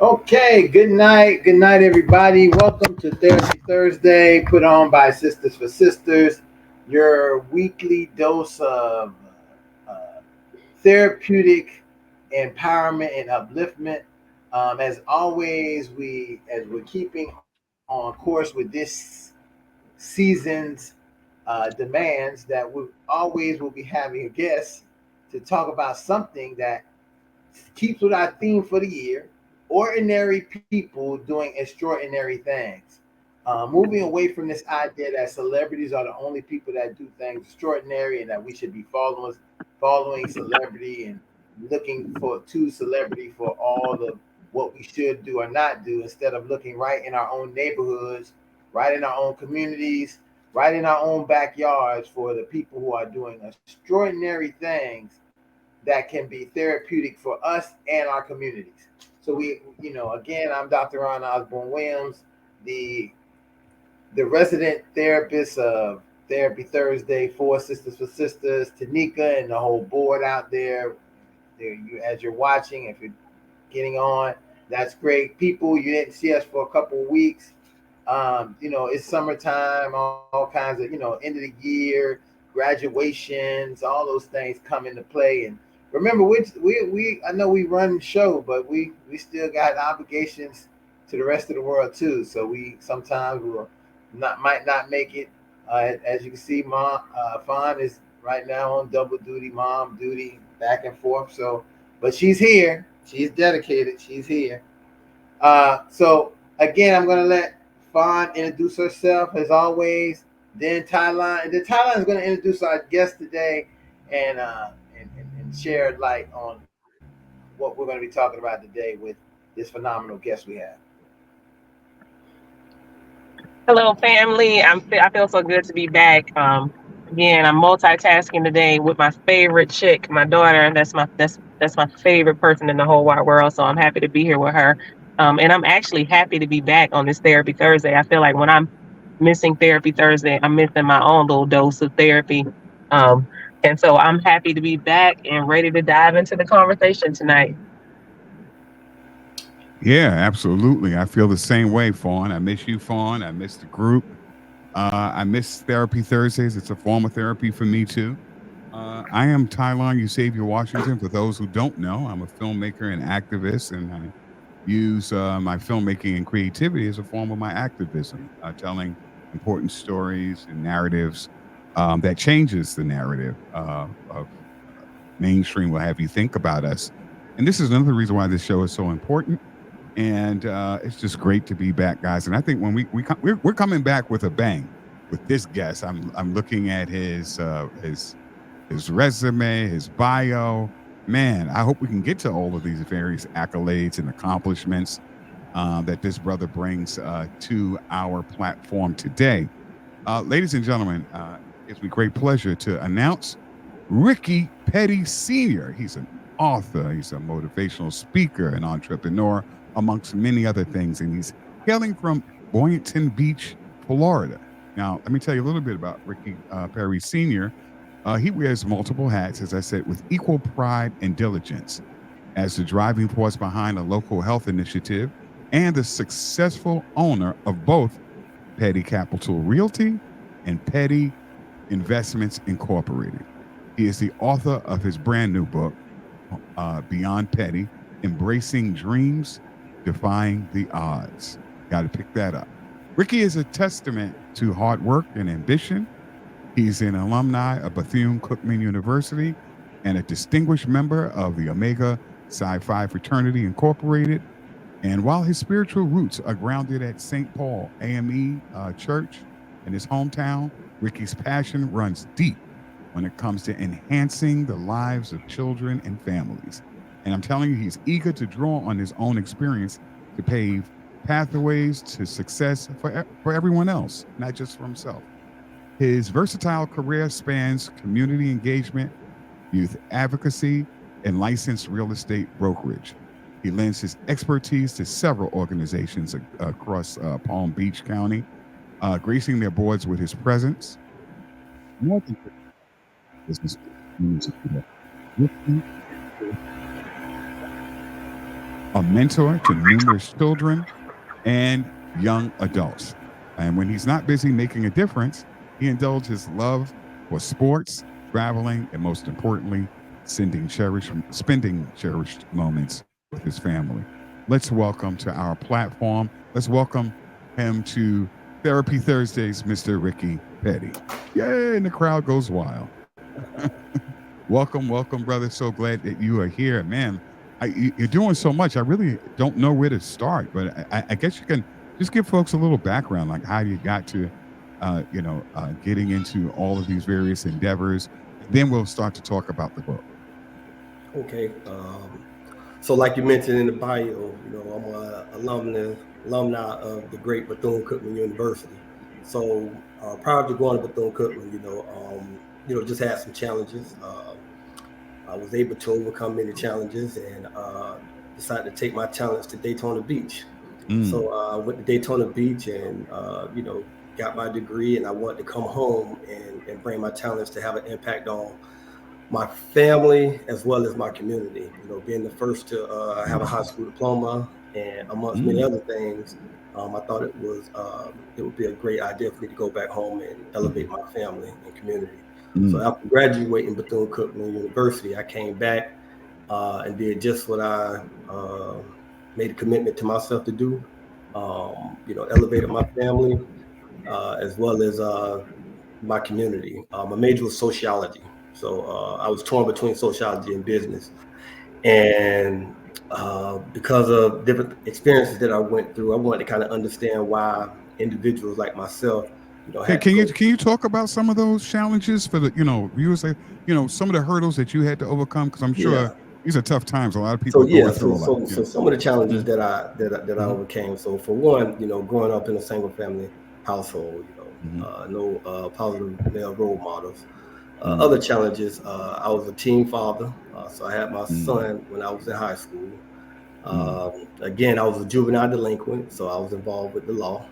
Okay, good night, everybody. Welcome to Therapy Thursday, put on by Sisters for Sisters, your weekly dose of uh, therapeutic empowerment and upliftment. As always, as we're keeping on course with this season's demands, that we always will be having a guest to talk about something that keeps with our theme for the year: ordinary people doing extraordinary things. Moving away from this idea that celebrities are the only people that do things extraordinary and that we should be following celebrity and looking for to celebrity for all of what we should do or not do, instead of looking right in our own neighborhoods, right in our own communities, right in our own backyards for the people who are doing extraordinary things that can be therapeutic for us and our communities. So again, I'm Dr. Ron Osborne Williams, the the resident therapist of Therapy Thursday for Sisters for Sisters. Tanika and the whole board out there, as you're watching, if you're getting on, that's great. People, you didn't see us for a couple of weeks. It's summertime, all kinds of, end of the year, graduations, all those things come into play. And remember, we I know we run the show, but we still got obligations to the rest of the world too. So we sometimes will not might not make it. As you can see, Mom Fawn is right now on double duty, mom duty, back and forth. So, but she's here. She's dedicated. She's here. So again, I'm gonna let Fawn introduce herself as always. Then Thailand, and then Thailand is gonna introduce our guest today, and and shed light on what we're gonna be talking about today with this phenomenal guest we have. Hello, family. I feel so good to be back. Again, I'm multitasking today with my favorite chick, my daughter. That's my favorite person in the whole wide world. So I'm happy to be here with her. And I'm actually happy to be back on this Therapy Thursday. I feel like when I'm missing Therapy Thursday, I'm missing my own little dose of therapy. Um, and so I'm happy to be back and ready to dive into the conversation tonight. Yeah, absolutely. I feel the same way, Fawn. I miss you, Fawn. I miss the group. I miss Therapy Thursdays. It's a form of therapy for me, too. I am Tylon Xavier Washington. For those who don't know, I'm a filmmaker and activist, and I use my filmmaking and creativity as a form of my activism, telling important stories and narratives that changes the narrative of mainstream will have you think about us. And this is another reason why this show is so important, and it's just great to be back, guys. And I think when we're coming back with a bang with this guest. I'm looking at his resume, his bio. Man, I hope we can get to all of these various accolades and accomplishments that this brother brings to our platform today. Ladies and gentlemen, it gives me great pleasure to announce Ricky Petty Sr. He's an author, he's a motivational speaker, an entrepreneur, amongst many other things. And he's hailing from Boynton Beach, Florida. Now, let me tell you a little bit about Ricky Perry Sr. He wears multiple hats, as I said, with equal pride and diligence as the driving force behind a local health initiative and the successful owner of both Petty Capital Realty and Petty Investments Incorporated. He is the author of his brand new book, Beyond Petty: Embracing Dreams, Defying the Odds. Got to pick that up. Ricky is a testament to hard work and ambition. He's an alumni of Bethune Cookman University and a distinguished member of the Omega Psi Phi Fraternity Incorporated. And while his spiritual roots are grounded at St. Paul AME Church in his hometown, Ricky's passion runs deep when it comes to enhancing the lives of children and families. And I'm telling you, he's eager to draw on his own experience to pave pathways to success for everyone else, not just for himself. His versatile career spans community engagement, youth advocacy, and licensed real estate brokerage. He lends his expertise to several organizations across Palm Beach County, gracing their boards with his presence. More than business community. a mentor to numerous children and young adults. And when he's not busy making a difference, he indulges his love for sports, traveling, and most importantly, spending cherished moments with his family. Let's welcome to our platform. Let's welcome him to Therapy Thursdays, Mr. Ricky Petty. Yay, and the crowd goes wild. Welcome, brother. So glad that you are here, man. You're doing so much. I really don't know where to start, but I guess you can just give folks a little background, like how you got to, getting into all of these various endeavors, and then we'll start to talk about the book. Okay. So, like you mentioned in the bio, I'm a alumni of the great Bethune-Cookman University. So, prior to going to Bethune-Cookman, just had some challenges. I was able to overcome many challenges and decided to take my talents to Daytona Beach. So, I went to Daytona Beach and got my degree, and I wanted to come home and bring my talents to have an impact on my family as well as my community. Being the first to have a high school diploma and amongst many other things, I thought it would be a great idea for me to go back home and elevate my family and community. So after graduating Bethune-Cookman University, I came back and did just what I made a commitment to myself to do. Elevated my family as well as my community. My major was sociology. So I was torn between sociology and business. And because of different experiences that I went through, I wanted to kind of understand why individuals like myself, Can, had to can you go. can you talk about some of those challenges for the viewers? Like, some of the hurdles that you had to overcome, because I'm sure Yeah. these are tough times. A lot of people So are yeah, going so through a lot. so Yeah. so some of the challenges Mm-hmm. that I Mm-hmm. overcame. So for one, growing up in a single family household, Mm-hmm. no positive male role models. Other challenges, I was a teen father, so I had my Mm-hmm. son when I was in high school. Mm-hmm. Um, Again, I was a juvenile delinquent, so I was involved with the law.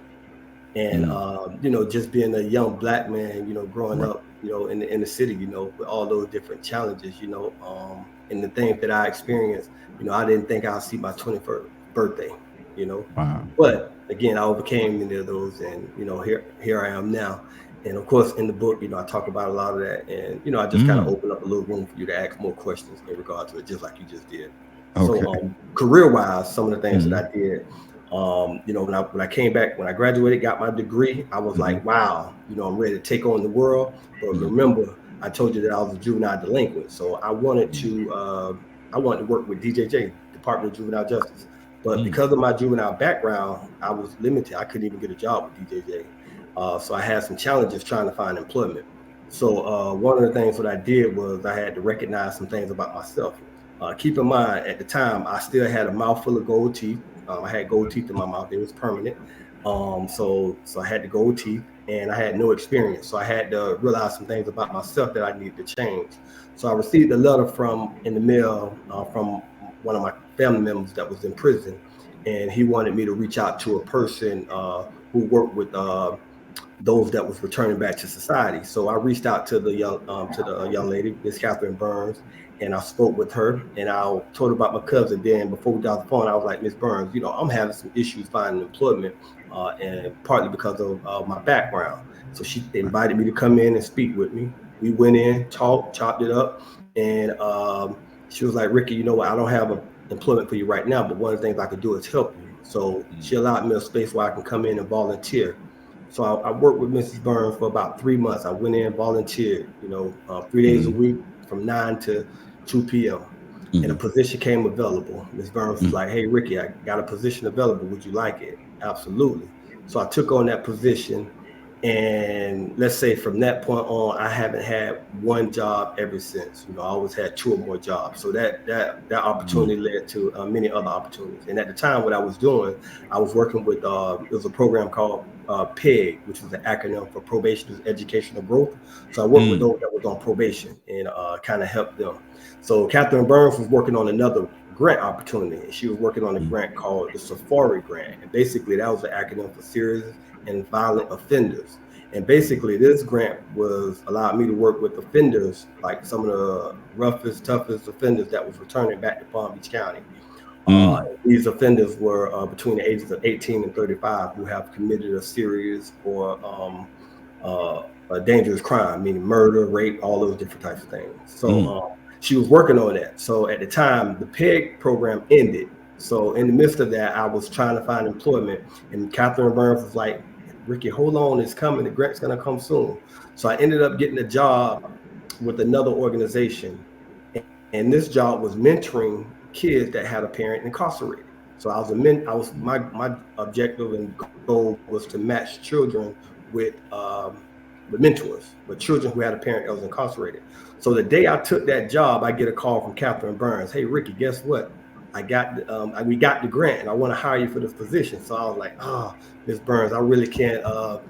And Mm-hmm. just being a young black man, growing Right. up, in the city, with all those different challenges, and the things that I experienced, I didn't think I'd see my 21st birthday, you know. Wow. But again, I overcame many of those, and here I am now. And of course, in the book, I talk about a lot of that, and I just kind of Mm. open up a little room for you to ask more questions in regard to it, just like you just did. So, Okay. career-wise, some of the things that Mm-hmm. I did, when I came back, when I graduated, got my degree, I was Mm-hmm. like, wow, I'm ready to take on the world. But Mm-hmm. remember, I told you that I was a juvenile delinquent, so I wanted to work with DJJ, Department of Juvenile Justice. But Mm-hmm. because of my juvenile background, I was limited. I couldn't even get a job with DJJ. So I had some challenges trying to find employment. So one of the things that I did was I had to recognize some things about myself. Keep in mind, at the time, I still had a mouthful of gold teeth. I had gold teeth in my mouth; it was permanent. So I had the gold teeth, and I had no experience. So I had to realize some things about myself that I needed to change. So I received a letter from in the mail from one of my family members that was in prison, and he wanted me to reach out to a person who worked with those that was returning back to society. So I reached out to the young lady, Miss Catherine Burns, and I spoke with her, and I told her about my cousin. Then before we got off the phone, I was like, Miss Burns, I'm having some issues finding employment, and partly because of my background. So she Right. invited me to come in and speak with me. We went in, talked, chopped it up, and she was like, Ricky, you know what? I don't have a employment for you right now, but one of the things I could do is help you. So she allowed me a space where I can come in and volunteer. So I worked with Mrs. Burns for about 3 months. I went in, volunteered, 3 days a Mm-hmm. week from 9 to 2 p.m. And a Mm-hmm. position came available. Ms. Burns was like, hey, Ricky, I got a position available. Would you like it? Absolutely. So I took on that position. And let's say from that point on, I haven't had one job ever since. I always had two or more jobs. So that Mm-hmm. opportunity led to many other opportunities. And at the time, what I was doing, I was working with it was a program called PEG, which was an acronym for Probationers Educational Growth. So I worked with those that was on probation and kind of helped them. So Catherine Burns was working on another grant opportunity, and she was working on a grant called the Safari Grant. And basically, that was the acronym for Serious and Violent Offenders. And basically, this grant was allowed me to work with offenders, like some of the roughest, toughest offenders that was returning back to Palm Beach County. Mm. These offenders were between the ages of 18 and 35 who have committed a serious or a dangerous crime, meaning murder, rape, all those different types of things. So Mm. she was working on that. So at the time, the PEG program ended. So in the midst of that, I was trying to find employment, and Catherine Burns was like, "Ricky, hold on, it's coming. The grant's gonna come soon." So I ended up getting a job with another organization, and this job was mentoring kids that had a parent incarcerated. So I was a men. I was my objective and goal was to match children with with mentors, with children who had a parent that was incarcerated. So the day I took that job, I get a call from Catherine Burns. Hey, Ricky, guess what? We got the grant, and I want to hire you for this position. So I was like, oh, Miss Burns, I really can't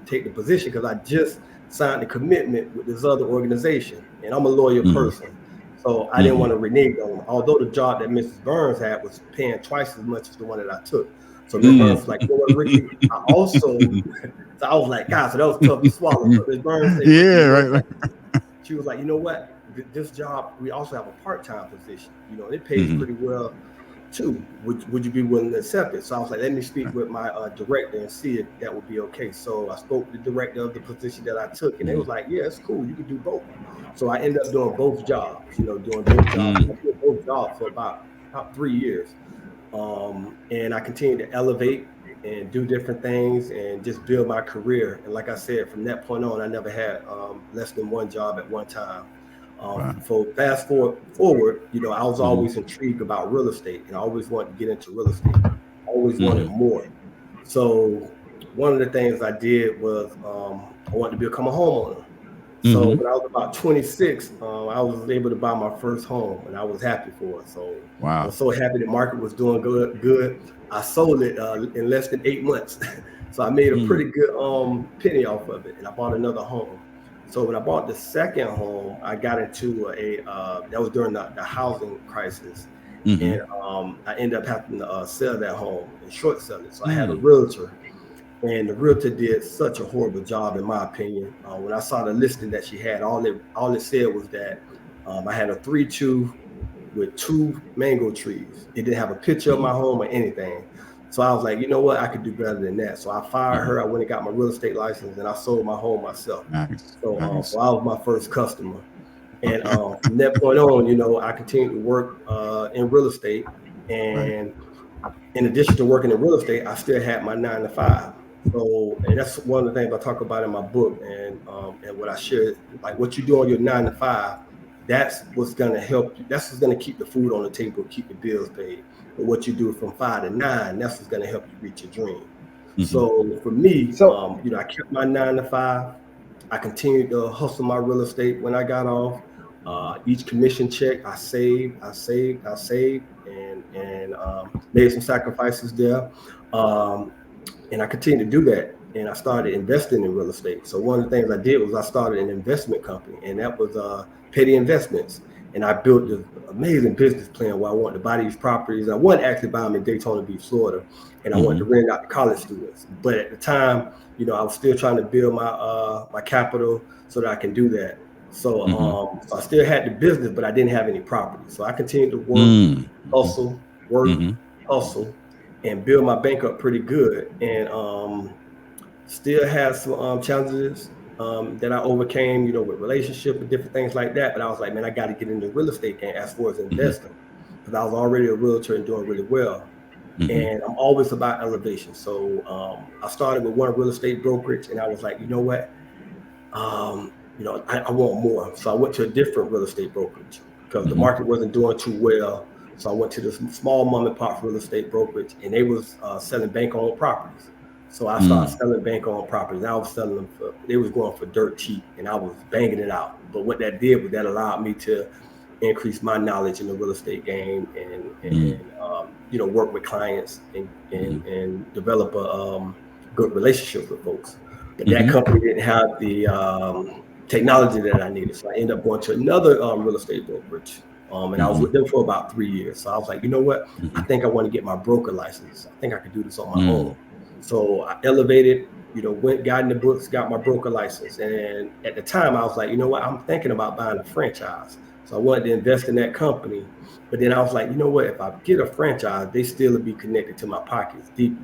take the position because I just signed a commitment with this other organization, and I'm a loyal Mm. person. So I didn't Mm-hmm. want to renege on them. Although the job that Mrs. Burns had was paying twice as much as the one that I took. So Miss Burns was Mm. like, you know what, Ricky? I also, so I was like, God, so that was tough to swallow. But Miss Burns said, Ricky, Yeah, you know right. what? She was like, you know what? This job, we also have a part-time position, and it pays Mm-hmm. pretty well too. Would you be willing to accept it? So I was like, let me speak with my director and see if that would be okay. So I spoke with the director of the position that I took, and they was like, yeah, it's cool. You can do both. So I ended up doing both jobs, doing both jobs. Mm. I did both jobs for about 3 years. And I continued to elevate and do different things and just build my career. And like I said, from that point on, I never had less than one job at one time. Wow. So fast forward, I was Mm-hmm. always intrigued about real estate, and I always wanted to get into real estate. Always wanted Mm-hmm. more. So one of the things I did was I wanted to become a homeowner. So Mm-hmm. when I was about 26, I was able to buy my first home, and I was happy for it. So I Wow. was so happy the market was doing good. Good. I sold it in less than 8 months, so I made a Mm. pretty good penny off of it, and I bought another home. So when I bought the second home, I got into a that was during the housing crisis, Mm-hmm. and I ended up having to sell that home and short sell it. So I had a Mm. realtor, and the realtor did such a horrible job, in my opinion. When I saw the listing that she had, all it said was that I had a 3-2 with 2 mango trees. It didn't have a picture of Mm-hmm. my home or anything. So I was like, you know what? I could do better than that. So I fired Mm-hmm. her. I went and got my real estate license, and I sold my home myself. Nice. So Nice. I was my first customer. And from that point on, I continued to work in real estate. Right. And in addition to working in real estate, I still had my 9 to 5. So, and that's one of the things I talk about in my book, and what I share, like what you do on your 9 to 5, that's what's gonna help you. That's what's gonna keep the food on the table, keep the bills paid. But what you do from 5 to 9, that's what's gonna help you reach your dream. Mm-hmm. So for me, So I kept my 9 to 5. I continued to hustle my real estate when I got off. Each commission check, I saved, and made some sacrifices there. Um, and I continued to do that. And I started investing in real estate. So one of the things I did was I started an investment company, and that was Petty Investments. And I built this amazing business plan where I wanted to buy these properties. I wanted to actually buy them in Daytona Beach, Florida, and I wanted Mm-hmm. to rent out to college students. But at the time, I was still trying to build my capital so that I can do that. So, Mm-hmm. so I still had the business, but I didn't have any property. So I continued to work, Mm-hmm. hustle, work, Mm-hmm. hustle, and build my bank up pretty good. And still had some challenges that I overcame, with relationship and different things like that. But I was like, man, I got to get into the real estate game as far as Mm-hmm. investing, because I was already a realtor and doing really well. Mm-hmm. And I'm always about elevation. So I started with one real estate brokerage, and I was like, you know what? I want more. So I went to a different real estate brokerage because the Mm-hmm. market wasn't doing too well. So I went to this small mom and pop real estate brokerage, and they was selling bank owned properties. So I started Mm. selling bank owned properties. I was selling them for, they was going for dirt cheap, and I was banging it out. But what that did was that allowed me to increase my knowledge in the real estate game, Mm. and work with clients, and Mm-hmm. develop a good relationships with folks. But that Mm-hmm. company didn't have the technology that I needed, so I ended up going to another real estate brokerage. And I was Mm-hmm. with them for about 3 years. So I was like, you know what? I Mm-hmm. think I want to get my broker license. I think I could do this on my Mm. own. So I elevated, got in the books, got my broker license. And at the time, I was like, you know what? I'm thinking about buying a franchise. So I wanted to invest in that company. But then I was like, you know what? If I get a franchise, they still be connected to my pockets deeply,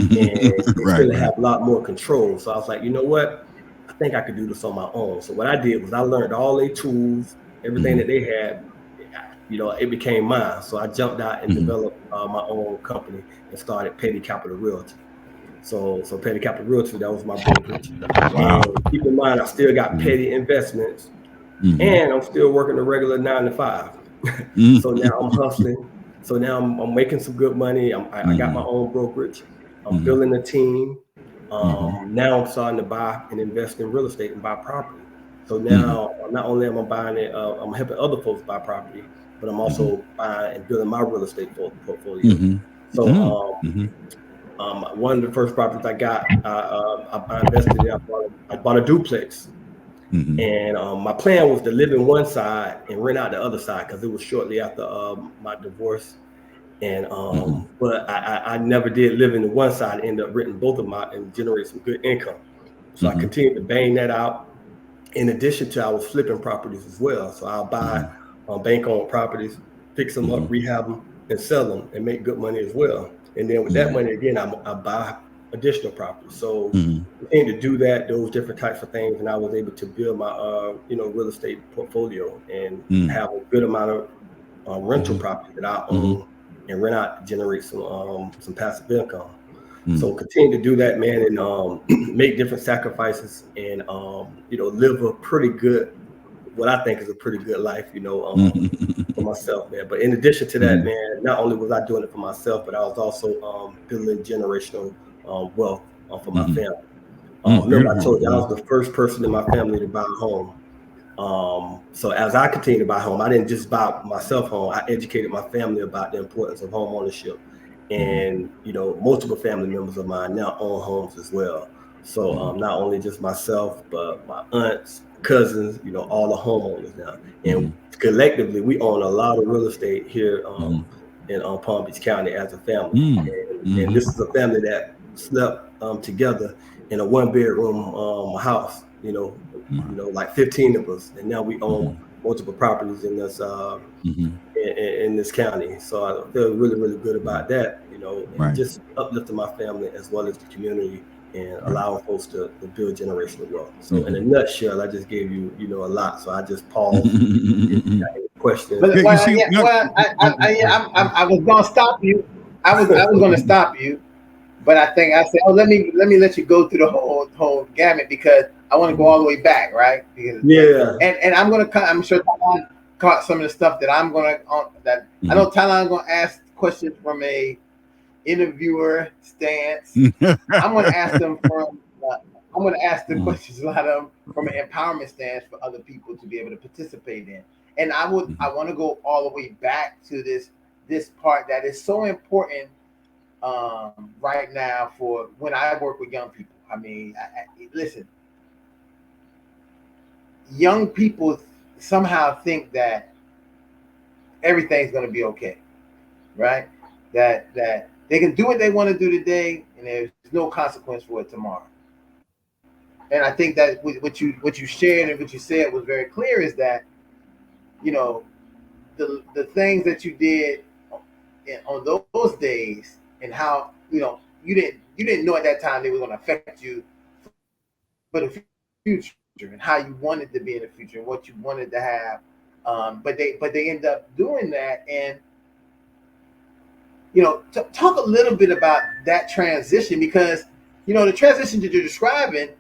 and they Right, still have right. a lot more control. So I was like, you know what? I think I could do this on my own. So what I did was I learned all their tools, everything that they had. It became mine. So I jumped out and Mhm. developed my own company and started Petty Capital Realty. So Petty Capital Realty, that was my brokerage. Wow. And keep in mind, I still got Mhm. Petty Investments, Mhm. and I'm still working a regular 9 to 5. So now I'm Mhm. hustling. So now I'm making some good money. I got my Mhm. own brokerage. I'm Mhm. building a team. Mhm. Now I'm starting to buy and invest in real estate and buy property. So Mhm. now not only am I buying it, I'm helping other folks buy property, but I'm Mhm. also buying and building my real estate portfolio. Mhm. So Mhm. Mhm. one of the first properties I got, I invested in. I bought a duplex, Mhm. and my plan was to live in one side and rent out the other side because it was shortly after my divorce. And Mhm. but I never did live in the one side. I ended up renting both of my and generate some good income. So I Mhm. continued to bang that out. In addition to, I was flipping properties as well. So I'll buy Mhm. bank-owned properties, fix them up, Mhm. rehab them, and sell them, and make good money as well. And then with that Mhm. money, again, I buy additional properties. So Mhm. I continued to do that, those different types of things, and I was able to build my real estate portfolio and Mhm. have a good amount of rental Mhm. property that I Mhm. own and rent out to generate some passive income. So Mhm. continue to do that, man, and make different sacrifices, and live a pretty good, what I think is a pretty good life, for myself, man. But in addition to that, Mhm. man, not only was I doing it for myself, but I was also building generational wealth for my Mhm. family. Remember, I Beautiful. told you I was the first person in my family to buy a home. So as I continue to buy home, I didn't just buy myself home. I educated my family about the importance of home ownership. Mhm. And multiple family members of mine now own homes as well. So Mhm. not only just myself, but my aunts, cousins, all the homeowners now. And Mhm. collectively, we own a lot of real estate here Mhm. in Palm Beach County as a family. Mhm. And Mhm. this is a family that slept together in a one-bedroom house. Like 15 of us, and now we own Mhm. multiple properties in this Mhm. in this county. So I feel really, really good Mhm. about that, and Right. just uplifting my family as well as the community, and Right. allowing folks to build generational wealth. So in a Mhm. nutshell, I just gave you, a lot. So I just paused. If you Mhm. got any questions, But Yeah, you well, see, yeah, no, well, I was gonna stop you. I was gonna stop you, but I think I said, oh, let me let you go through the whole gamut because I want to go Mhm. all the way back, right? Because yeah. and I'm gonna cut. I'm sure Talon caught some of the stuff that I'm gonna that I know Mhm. Talon's gonna ask questions from a interviewer stance. I'm gonna ask them from. I'm gonna ask the Mhm. questions a lot of them from an empowerment stance for other people to be able to participate in. And I Mhm. want to go all the way back to this part that is so important right now for when I work with young people. I mean, listen, young people somehow think that everything's going to be okay, right? That they can do what they want to do today, and there's no consequence for it tomorrow. And I think that what you shared and what you said was very clear is that you know the things that you did on those days and how you didn't know at that time they were going to affect you for the future and how you wanted to be in the future and what you wanted to have. But they end up doing that, and talk a little bit about that transition because the transition that you're describing,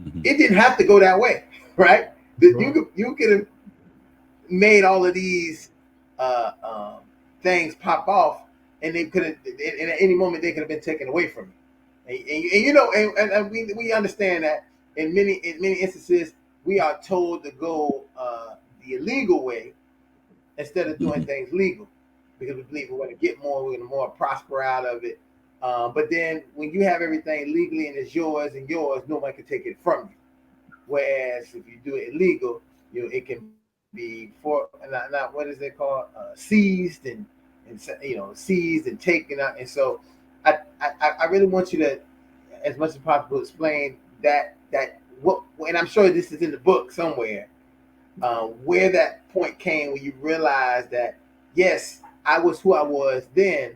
Mhm. it didn't have to go that way, right? That you could have made all of these uh, um, things pop off, and they could have, and at any moment they could have been taken away from you. And we understand that in many instances we are told to go the illegal way instead of doing Mhm. things legal because we believe we're going to get more, we're going to more prosper out of it. But then when you have everything legally and it's yours, nobody can take it from you. Whereas if you do it illegal, it can be for not what is it called, seized and seized and taken out. And so I really want you to, as much as possible, explain that what. And I'm sure this is in the book somewhere where that point came when you realized that yes, I was who I was then,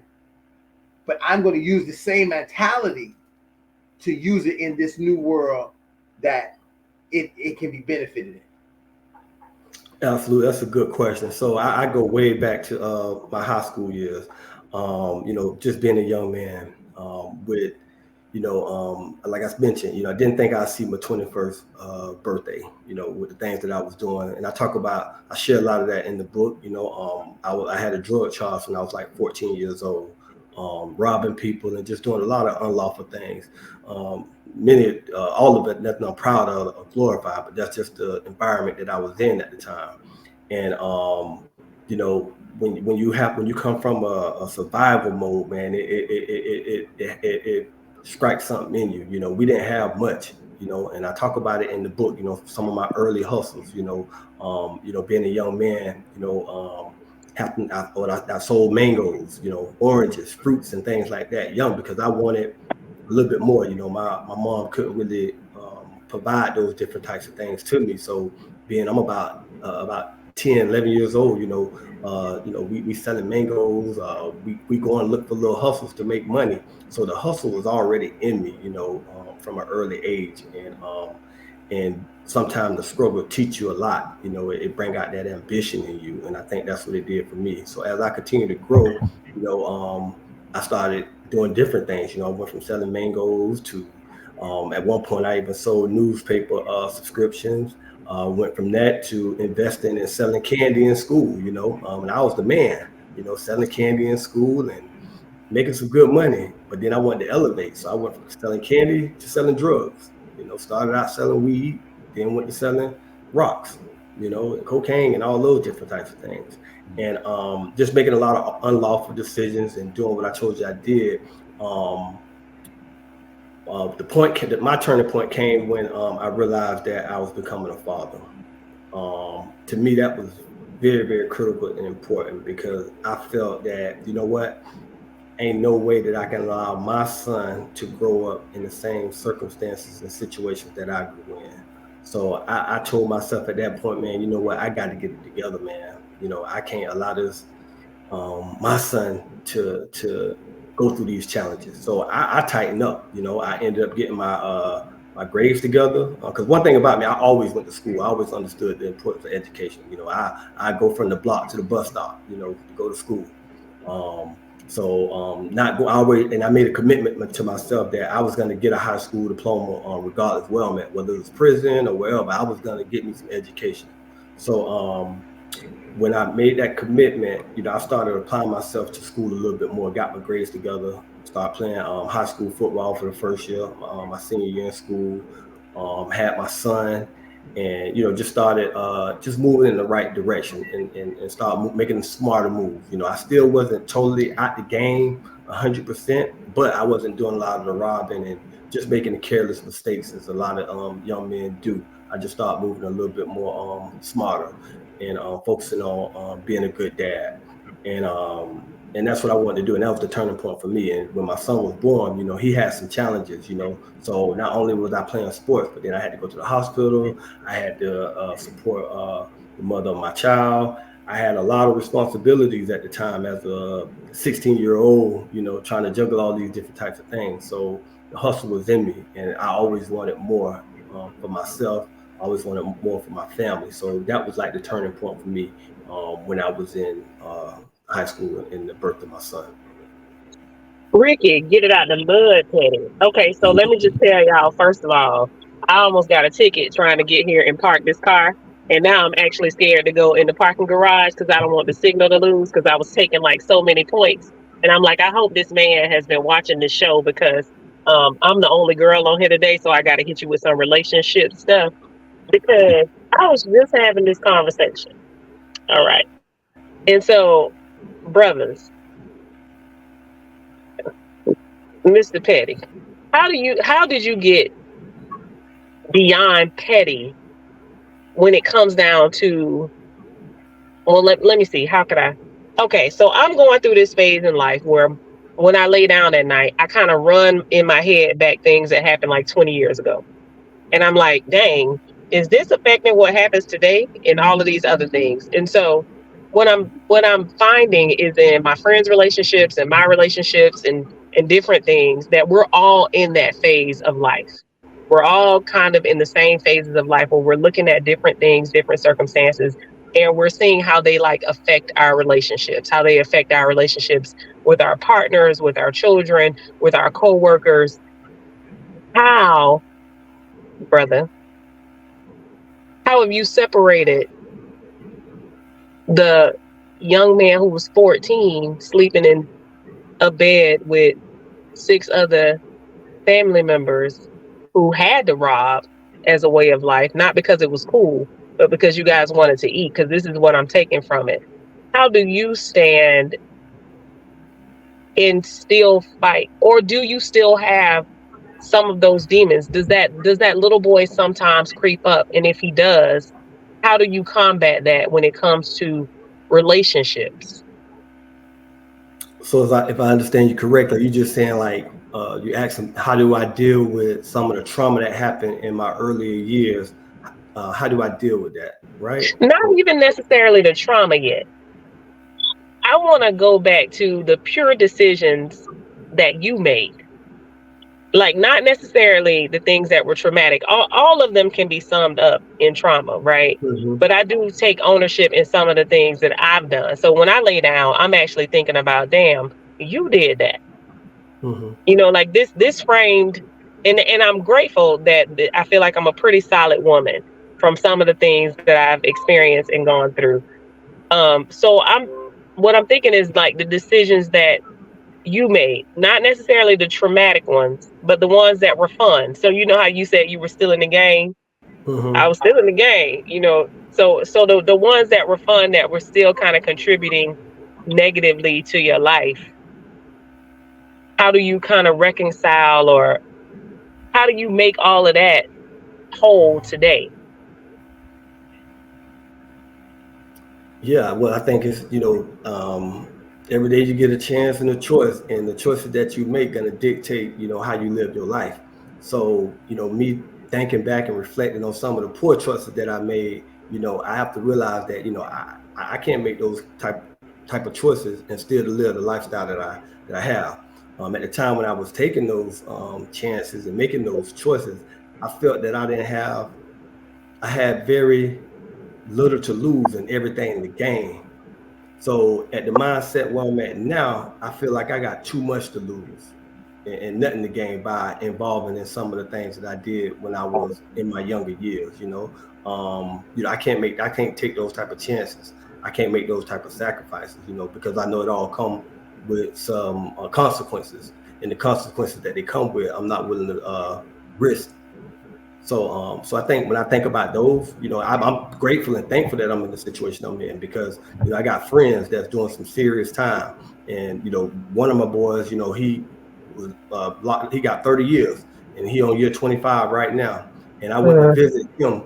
but I'm going to use the same mentality to use it in this new world that it can be benefited in. Absolutely, that's a good question. So I go way back to my high school years. Just being a young man with, like I mentioned, I didn't think I'd see my 21st birthday. With the things that I was doing, and I share a lot of that in the book. I had a drug charge when I was like 14 years old, robbing people and just doing a lot of unlawful things. All of it, nothing I'm proud of or glorified, but that's just the environment that I was in at the time. And when you come from a survival mode, man, it strikes something in you. We didn't have much, and I talk about it in the book. Some of my early hustles. Being a young man, I sold mangoes, oranges, fruits, and things like that, young, because I wanted a little bit more. My mom couldn't really provide those different types of things to me. So I'm about 10, 11 years old, we selling mangoes. We go and look for little hustles to make money. So the hustle was already in me, from an early age. And sometimes the struggle teach you a lot. It bring out that ambition in you. And I think that's what it did for me. So as I continue to grow, I started doing different things. I went from selling mangoes to at one point I even sold newspaper subscriptions. Went from that to investing and selling candy in school, and I was the man, selling candy in school and making some good money. But then I wanted to elevate. So I went from selling candy to selling drugs. Started out selling weed, then went to selling rocks, and cocaine and all those different types of things. And just making a lot of unlawful decisions and doing what I told you I did. My turning point came when I realized that I was becoming a father. To me, that was very, very critical and important because I felt that, what, ain't no way that I can allow my son to grow up in the same circumstances and situations that I grew in. So I told myself at that point, man, you know what, I got to get it together, man. I can't allow this my son to go through these challenges. So I tightened up. I ended up getting my grades together. Because one thing about me, I always went to school. I always understood the importance of education. I go from the block to the bus stop. To go to school. Not go always, and I made a commitment to myself that I was going to get a high school diploma, regardless where I'm at, whether it was prison or wherever. I was going to get me some education. So when I made that commitment, I started applying myself to school a little bit more, got my grades together, started playing high school football for the first year, my senior year in school, had my son, and, just started just moving in the right direction and start making smarter moves. I still wasn't totally out the game 100%, but I wasn't doing a lot of the robbing and just making the careless mistakes as a lot of young men do. I just started moving a little bit more smarter and focusing on being a good dad. And that's what I wanted to do. And that was the turning point for me. And when my son was born, he had some challenges, So not only was I playing sports, but then I had to go to the hospital. I had to support the mother of my child. I had a lot of responsibilities at the time as a 16-year-old, trying to juggle all these different types of things. So the hustle was in me, and I always wanted more for myself. I always wanted more for my family. So that was like the turning point for me when I was in high school and the birth of my son. Ricky, get it out the mud, Petty. Okay, so let me just tell y'all, first of all, I almost got a ticket trying to get here and park this car. And now I'm actually scared to go in the parking garage because I don't want the signal to lose because I was taking like so many points. And I'm like, I hope this man has been watching this show because I'm the only girl on here today. So I got to hit you with some relationship stuff because I was just having this conversation. All right. And so, brothers, Mr. Petty, how did you get beyond petty when it comes down to, well, let me see, how could I, okay, so I'm going through this phase in life where when I lay down at night, I kind of run in my head back things that happened like 20 years ago. And I'm like, dang, is this affecting what happens today and all of these other things? And so what I'm finding is in my friends' relationships and my relationships and different things that we're all in that phase of life. We're all kind of in the same phases of life where we're looking at different things, different circumstances, and we're seeing how they like affect our relationships, how they affect our relationships with our partners, with our children, with our coworkers. How, brother, how have you separated the young man who was 14 sleeping in a bed with six other family members who had to rob as a way of life, not because it was cool, but because you guys wanted to eat? Because this is what I'm taking from it. How do you stand and still fight, or do you still have some of those demons? Does that little boy sometimes creep up? And if he does, how do you combat that when it comes to relationships? So if I understand you correctly, you just saying like you asking how do I deal with some of the trauma that happened in my earlier years? How do I deal with that? Right? Not even necessarily the trauma yet. I want to go back to the pure decisions that you made. Like, not necessarily the things that were traumatic. All of them can be summed up in trauma, right? Mm-hmm. But I do take ownership in some of the things that I've done. So when I lay down, I'm actually thinking about, damn, you did that. Mm-hmm. Like this framed, and I'm grateful that I feel like I'm a pretty solid woman from some of the things that I've experienced and gone through. So what I'm thinking is like the decisions that you made, not necessarily the traumatic ones, but the ones that were fun. So you know how you said you were still in the game? I Mm-hmm. was still in the game. So the ones that were fun, that were still kind of contributing negatively to your life, how do you kind of reconcile, or how do you make all of that whole today? Yeah, well, I think it's every day you get a chance and a choice, and the choices that you make gonna dictate how you live your life. So me thinking back and reflecting on some of the poor choices that I made, I have to realize that I can't make those type of choices and still to live the lifestyle that I have. At the time when I was taking those chances and making those choices, I felt that I had very little to lose and everything in the game. So at the mindset where I'm at now, I feel like I got too much to lose and nothing to gain by involving in some of the things that I did when I was in my younger years. I can't take those type of chances. I can't make those type of sacrifices. Because I know it all come with some consequences, and the consequences that they come with, I'm not willing to risk. So I think when I think about those, I'm grateful and thankful that I'm in the situation I'm in, because I got friends that's doing some serious time, and one of my boys, he got 30 years, and he on year 25 right now, and I went to Mm. visit him,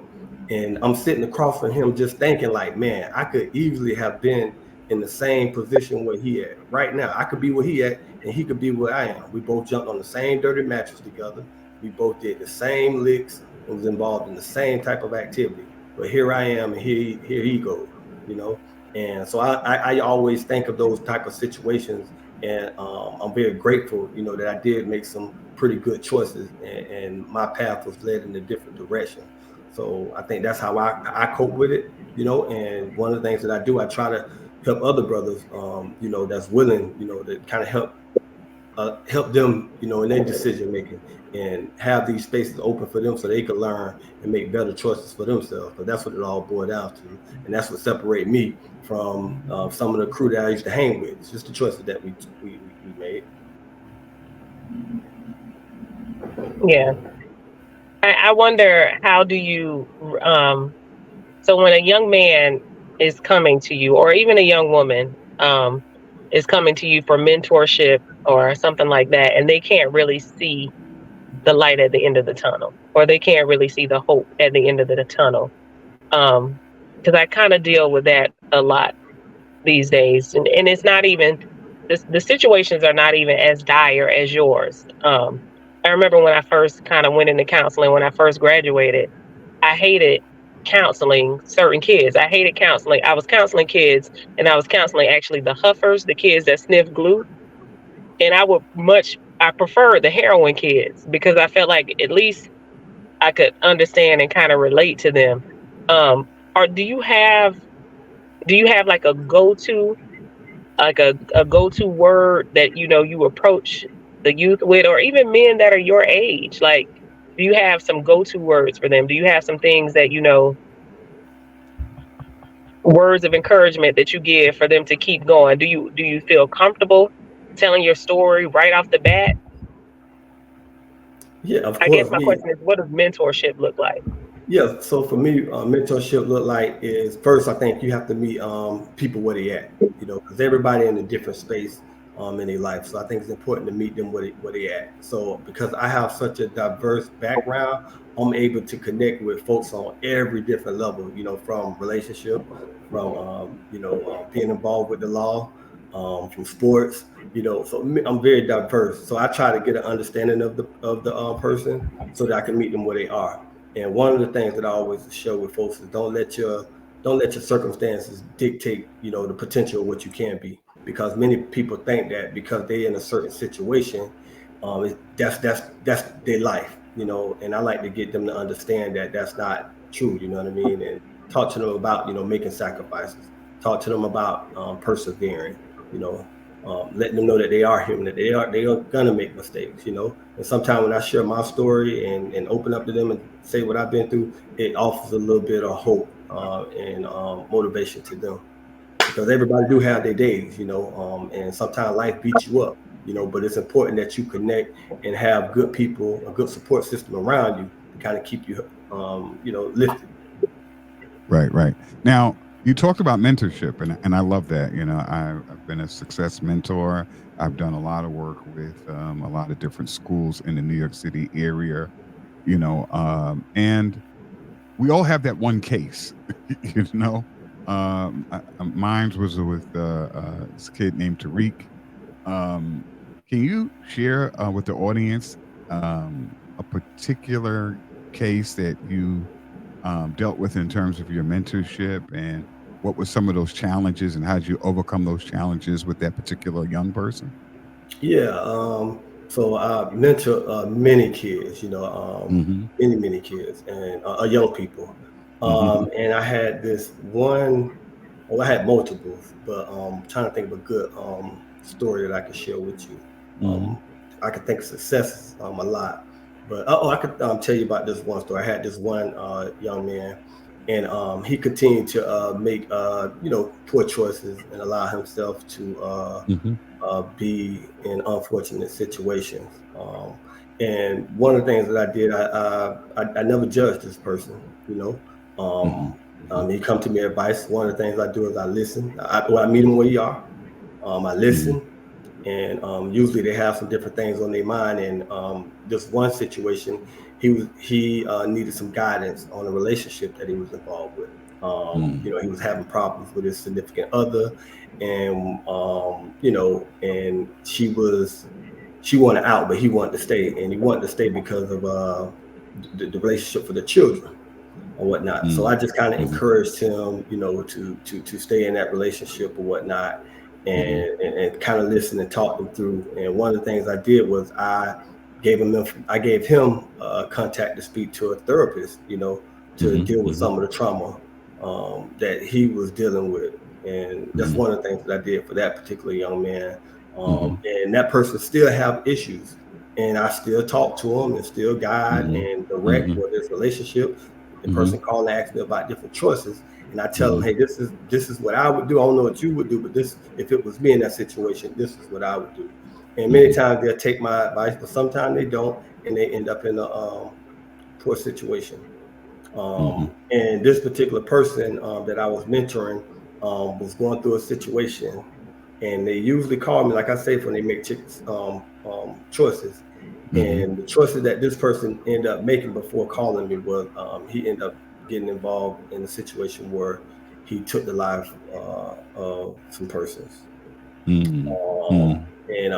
and I'm sitting across from him just thinking like, man, I could easily have been in the same position where he at right now. I could be where he at, and he could be where I am. We both jumped on the same dirty mattress together. We both did the same licks and was involved in the same type of activity. But here I am, and here he goes, you know. And so I always think of those type of situations, and I'm very grateful, that I did make some pretty good choices, and my path was led in a different direction. So I think that's how I cope with it, And one of the things that I do, I try to help other brothers, that's willing, to kind of help them, in their decision making, and have these spaces open for them so they can learn and make better choices for themselves. But that's what it all boiled down to, and that's what separates me from some of the crew that I used to hang with. It's just the choices that we made. Yeah. I wonder, how do you so when a young man is coming to you, or even a young woman is coming to you for mentorship or something like that, and they can't really see the light at the end of the tunnel, or they can't really see the hope at the end of the tunnel. Because I kind of deal with that a lot these days, and it's not even the situations are not even as dire as yours. I remember when I first kind of went into counseling, when I first graduated, I hated counseling certain kids. I hated counseling. I was counseling kids, and I was counseling actually the huffers, the kids that sniff glue. And I preferred the heroin kids because I felt like at least I could understand and kind of relate to them. Or do you have like a go to word that you approach the youth with, or even men that are your age? Like, do you have some go to words for them? Do you have some things that words of encouragement that you give for them to keep going? Do you feel comfortable telling your story right off the bat? Yeah, of I guess course. my question is, what does mentorship look like? Yeah, so for me, mentorship look like is first. I think you have to meet people where they at. Because everybody in a different space in their life. So I think it's important to meet them where they at. So because I have such a diverse background, I'm able to connect with folks on every different level. From relationship, from being involved with the law, from sports. So I'm very diverse. So I try to get an understanding of the person so that I can meet them where they are. And one of the things that I always show with folks is don't let your circumstances dictate, the potential of what you can be. Because many people think that because they're in a certain situation, that's their life, And I like to get them to understand that that's not true, you know what I mean? And talk to them about, making sacrifices. Talk to them about persevering, you know, letting them know that they are human, that they are gonna make mistakes, And sometimes when I share my story and open up to them and say what I've been through, it offers a little bit of hope and motivation to them because everybody do have their days, and sometimes life beats you up, But it's important that you connect and have good people, a good support system around you to kind of keep you, lifted. Right, right. Now, you talked about mentorship, and I love that. I've been a success mentor. I've done a lot of work with a lot of different schools in the New York City area, and we all have that one case, you know. Mine was with this kid named Tariq. Can you share with the audience a particular case that you dealt with in terms of your mentorship, and what were some of those challenges, and how did you overcome those challenges with that particular young person? Yeah. So I mentor many kids, Mm-hmm. many kids and young people. Mm-hmm. And I had this one, well, I had multiples, but trying to think of a good story that I could share with you. Mm-hmm. Um, I could think of successes a lot, but I could tell you about this one story. I had this one young man, and he continued to make poor choices and allow himself to Mm-hmm. be in unfortunate situations. And one of the things that I did, I never judged this person. Mm-hmm. He come to me advice. One of the things I do is I listen. I meet him where you are. I Mm-hmm. listen, and usually they have some different things on their mind. And this one situation, he needed some guidance on a relationship that he was involved with. He was having problems with his significant other, and and she wanted out, but he wanted to stay, and he wanted to stay because of the relationship for the children or whatnot. So I just kind of Mm-hmm. encouraged him, to stay in that relationship or whatnot, Mm-hmm. and kind of listen and talk them through. And one of the things I did was I gave him contact to speak to a therapist, to Mm-hmm. deal with Mm-hmm. some of the trauma that he was dealing with. And that's Mm-hmm. one of the things that I did for that particular young man. Mm-hmm. And that person still have issues, and I still talk to him and still guide Mm-hmm. and direct Mm-hmm. with his relationship. The Mm-hmm. person calling and asking me about different choices, and I tell them, Mm-hmm. hey, this is what I would do. I don't know what you would do, but this, if it was me in that situation, this is what I would do. And many Mm-hmm. times they'll take my advice, but sometimes they don't, and they end up in a poor situation. Mm-hmm. And this particular person that I was mentoring was going through a situation, and they usually call me, like I say, when they make choices. Mm-hmm. And the choices that this person ended up making before calling me was he ended up getting involved in a situation where he took the life of some persons. Mm-hmm. Um, and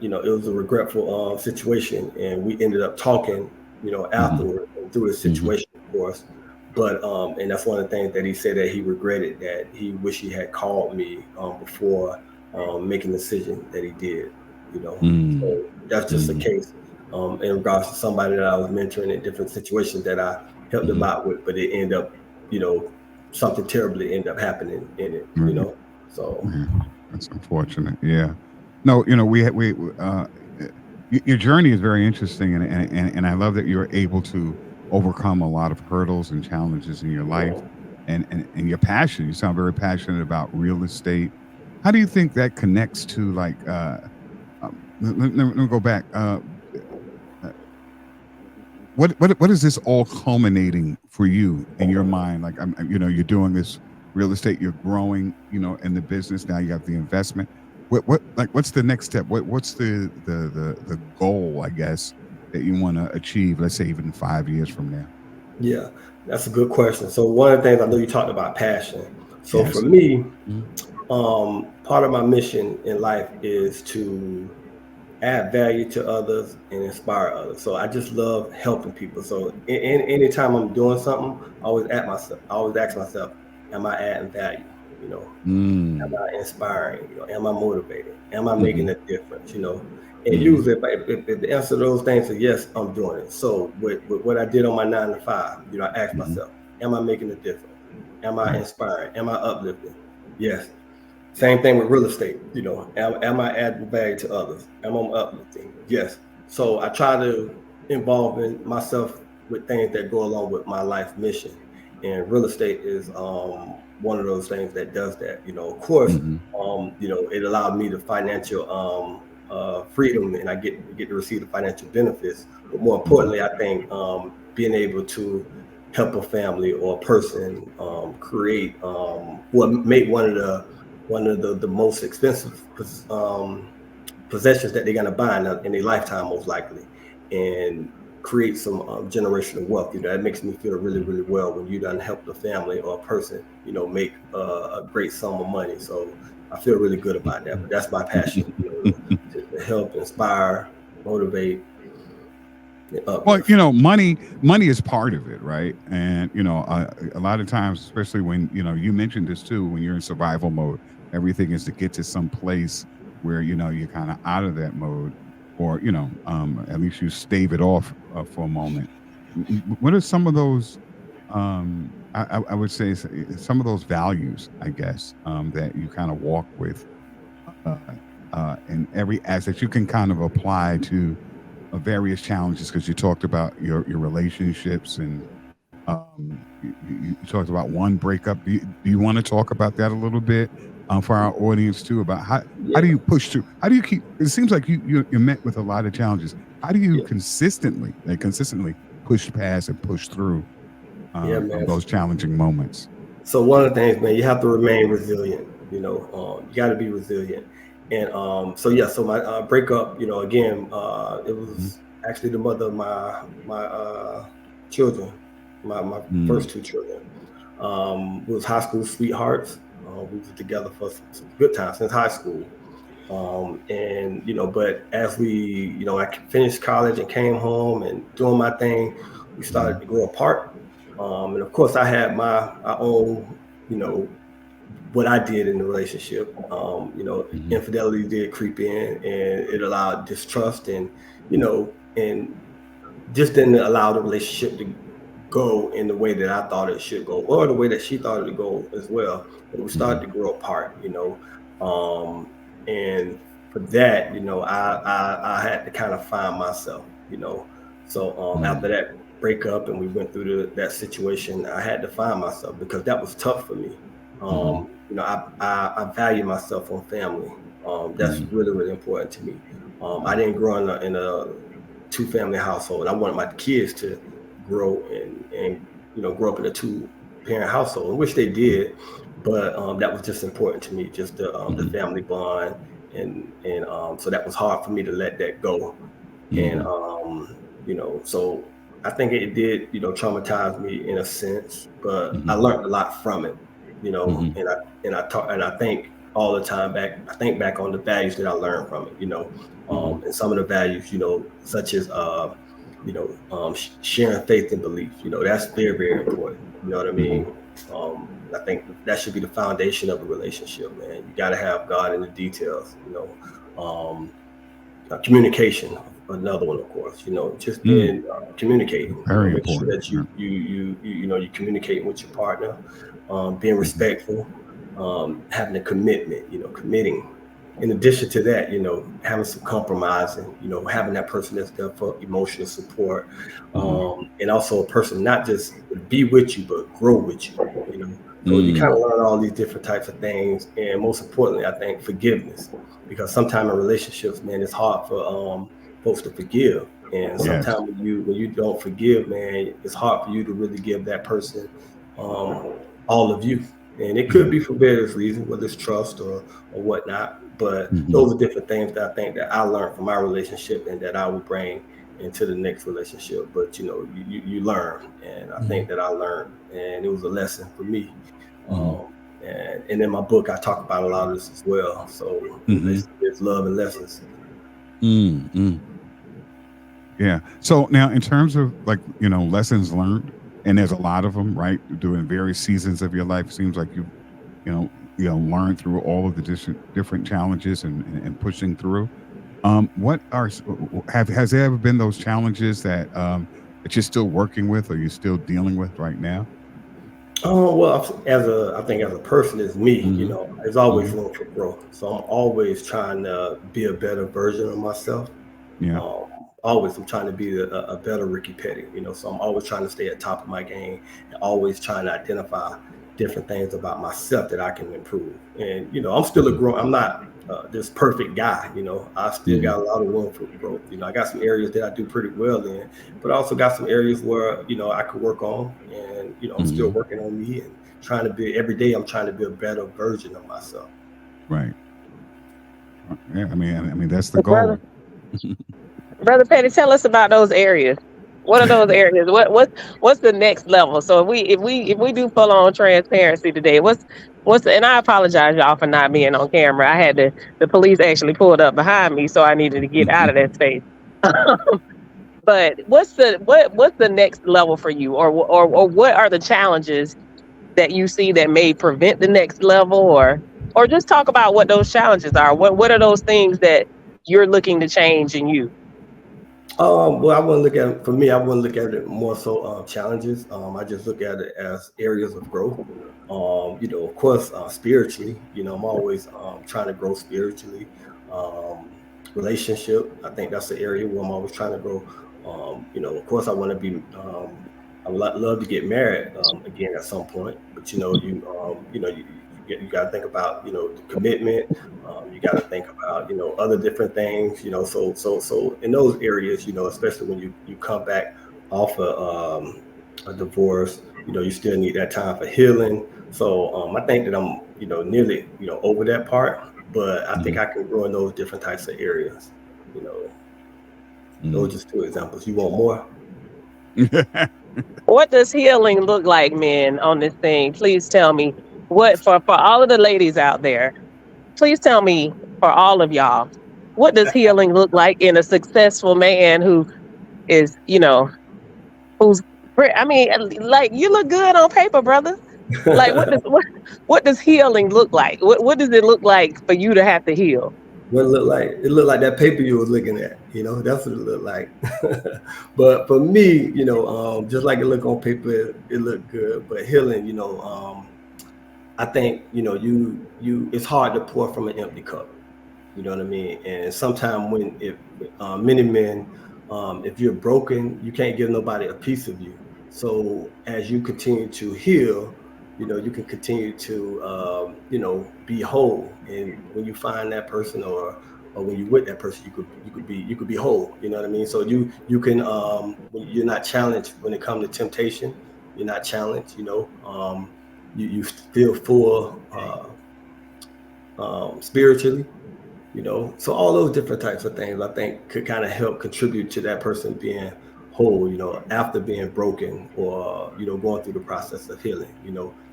it was a regretful situation, and we ended up talking, Mm-hmm. afterward and through the Mm-hmm. situation, of course. But and that's one of the things that he said that he regretted, that he wished he had called me before making the decision that he did. You know, Mm, so that's just a mm, case in regards to somebody that I was mentoring in different situations that I helped them mhm. out with, but it ended up, you know, something terribly ended up happening in it. You Right. know, so Yeah, that's unfortunate. Yeah. No, your journey is very interesting, and I love that you're able to overcome a lot of hurdles and challenges in your life, and your passion. You sound very passionate about real estate. How do you think that connects to like? Let me go back. Uh, what is this all culminating for you in your mind? Like, you're doing this real estate, you're growing, in the business. Now you have the investment. What's the next step? What's the goal, I guess, that you want to achieve? Let's say even 5 years from now. yeah, that's a good question. So one of the things, I know you talked about passion. So for Yes. me, Mhm. part of my mission in life is to add value to others and inspire others. So I just love helping people. So anytime I'm doing something, I always ask myself, am I adding value? You know, am Mm. I inspiring? You know, am I motivating? Am I making Mhm. a difference? You know, and Mhm. usually if the answer to those things is yes, I'm doing it. So with what I did on my 9 to 5, you know, I asked Mhm. myself, am I making a difference? Am I Right. inspiring? Am I uplifting? Yes. Same thing with real estate. You know, am I adding value to others? Am I uplifting? Yes. So I try to involve in myself with things that go along with my life mission, and real estate is one of those things that does that. You know, of course, Mhm. you know, it allowed me the financial freedom, and I get to receive the financial benefits. But more Mhm. importantly, I think being able to help a family or a person create what make one of the most expensive possessions that they're going to buy in their lifetime, most likely, and create some generational wealth. You know, that makes me feel really, Mhm. really well when you done help the family or a person, you know, make a great sum of money. So I feel really good about that. But that's my passion, you know, to help inspire, motivate, and Well, uplift. money is part of it, right? And a lot of times, especially when you mentioned this too, when you're in survival mode, everything is to get to some place where you're kind of out of that mode, or at least you stave it off for a moment. What are some of those? I would say some of those values, I guess, that you kind of walk with uh, in every aspect you can kind of apply to various challenges, because you talked about your relationships, and you talked about one breakup. Do you want to talk about that a little bit for our audience too, about how do Yeah, you push through? How do you keep? It seems like you're met with a lot of challenges. How do you yeah, consistently push past and push through yeah, man. those challenging moments? So one of the things, man, you have to remain resilient. You know, you got to be resilient. And so yeah, so my breakup, you know, again, it Mm-hmm. was actually the mother of my children, my Mm-hmm. first two children. We was high school sweethearts. We were together for some good times since high school. And you know, but as we, you know, I finished college and came home and doing my thing, we started to grow apart. And of course, I had my own, you know, what I did in the relationship. You know, Mm-hmm. infidelity did creep in, and it allowed distrust, and you know, and just didn't allow the relationship to go in the way that I thought it should go, or the way that she thought it would go as well. But we Mm-hmm. started to grow apart, you know. And for that, you know, I had to kind of find myself, you know. So after Mm-hmm. that breakup and we went through that situation, I had to find myself because that was tough for me. Mm-hmm. You know, I value myself on family. That's Mm-hmm. really, really important to me. I didn't grow in a two family household. I wanted my kids to grow and you know grow up in a two parent household, which they did. But that was just important to me, just the Mm-hmm. family bond, and so that was hard for me to let that go. And Mm-hmm. you know, so I think it did, you know, traumatize me in a sense, but I Mm-hmm. learned a lot from it, you know, Mm-hmm. and I think all the time back, I think back on the values that I learned from it, you know, Mm-hmm. and some of the values, you know, such as sharing faith and belief. That's very, very important. You know what I Hmm. mean? I think that should be the foundation of a relationship, man. You got to have God in the details. Communication, another one, of course. Just Mm. being communicating. Very Make sure important. that Yeah. you communicating with your partner, being Hmm. respectful, having a commitment. Committing. In addition to that, having some compromising. Having that person that's there for emotional support, Hmm. and also a person not just be with you but grow with you. So you kind of Mm. learn all these different types of things, and most importantly, I think forgiveness, because sometimes in relationships, man, it's hard for folks to forgive. And Yes. sometimes when you don't forgive, man, it's hard for you to really give that person um, all of you. And it could Yeah. be for various reasons, whether it's trust or whatnot. But Hmm. those are different things that I think that I learned from my relationship and that I will bring into the next relationship. But you learn, and I think that I learned, and it was a lesson for me. Hmm. And in my book, I talk about a lot of this as well. So Hmm. it's love and lessons. Mm. Yeah. So now, in terms of like lessons learned, and there's a lot of them, right? During various seasons of your life, seems like you've you know learned through all of the different challenges and pushing through. What are have has there ever been those challenges that you're still working with or you're still dealing with right now? Oh well, I think as a person, as me, Hmm. there's always Hmm. room for growth. So I'm always trying to be a better version of myself. Yeah. Um, Always, I'm trying to be a better Ricky Petty. So I'm always trying to stay at top of my game and always trying to identify different things about myself that I can improve. And I'm still a Hmm. grown. I'm not this perfect guy. I still Hmm. got a lot of room for growth. I got some areas that I do pretty well in, but I also got some areas where I could work on. And I'm still Hmm. working on me and trying to be every day. I'm trying to be a better version of myself. Right. Yeah. I mean that's the brother, goal. brother Petty, tell us about those areas. What are those areas? What's the next level? So if we do full on transparency today, and I apologize y'all for not being on camera. I had the police actually pulled up behind me, so I needed to get out of that space. But what's the next level for you, or what are the challenges that you see that may prevent the next level, or just talk about what those challenges are. What are those things that you're looking to change in you? Well, I wouldn't look at it, for me. I wouldn't look at it more so challenges. I just look at it as areas of growth. Of course, spiritually. I'm always trying to grow spiritually. Relationship. I think that's the area where I'm always trying to grow. Of course, I want to be. I would love to get married again at some point, but you got to think about the commitment. You got to think about other different things. So in those areas, especially when you come back off a divorce, you still need that time for healing. So I think that I'm nearly over that part, but I think Mhm. I can grow in those different types of areas. You know, those are Mhm. just two examples. You want more? What does healing look like, men, on this thing? Please tell me. What for all of the ladies out there, please tell me, for all of y'all, what does healing look like in a successful man who is, who's I mean, like, you look good on paper, brother. Like, what does healing look like? What does it look like for you to have to heal? What it looked like? It looked like that paper you was looking at. That's what it looked like. But for me, just like it looked on paper, it looked good. But healing, I think it's hard to pour from an empty cup. You know what I mean? And sometimes when if many men, if you're broken, you can't give nobody a piece of you. So as you continue to heal, you can continue to be whole. And when you find that person, or when you're with that person, you could be whole. You know what I mean? So you can when you're not challenged when it comes to temptation, you're not challenged. You feel full spiritually. So all those different types of things I think could kind of help contribute to that person being whole, after being broken, or going through the process of healing.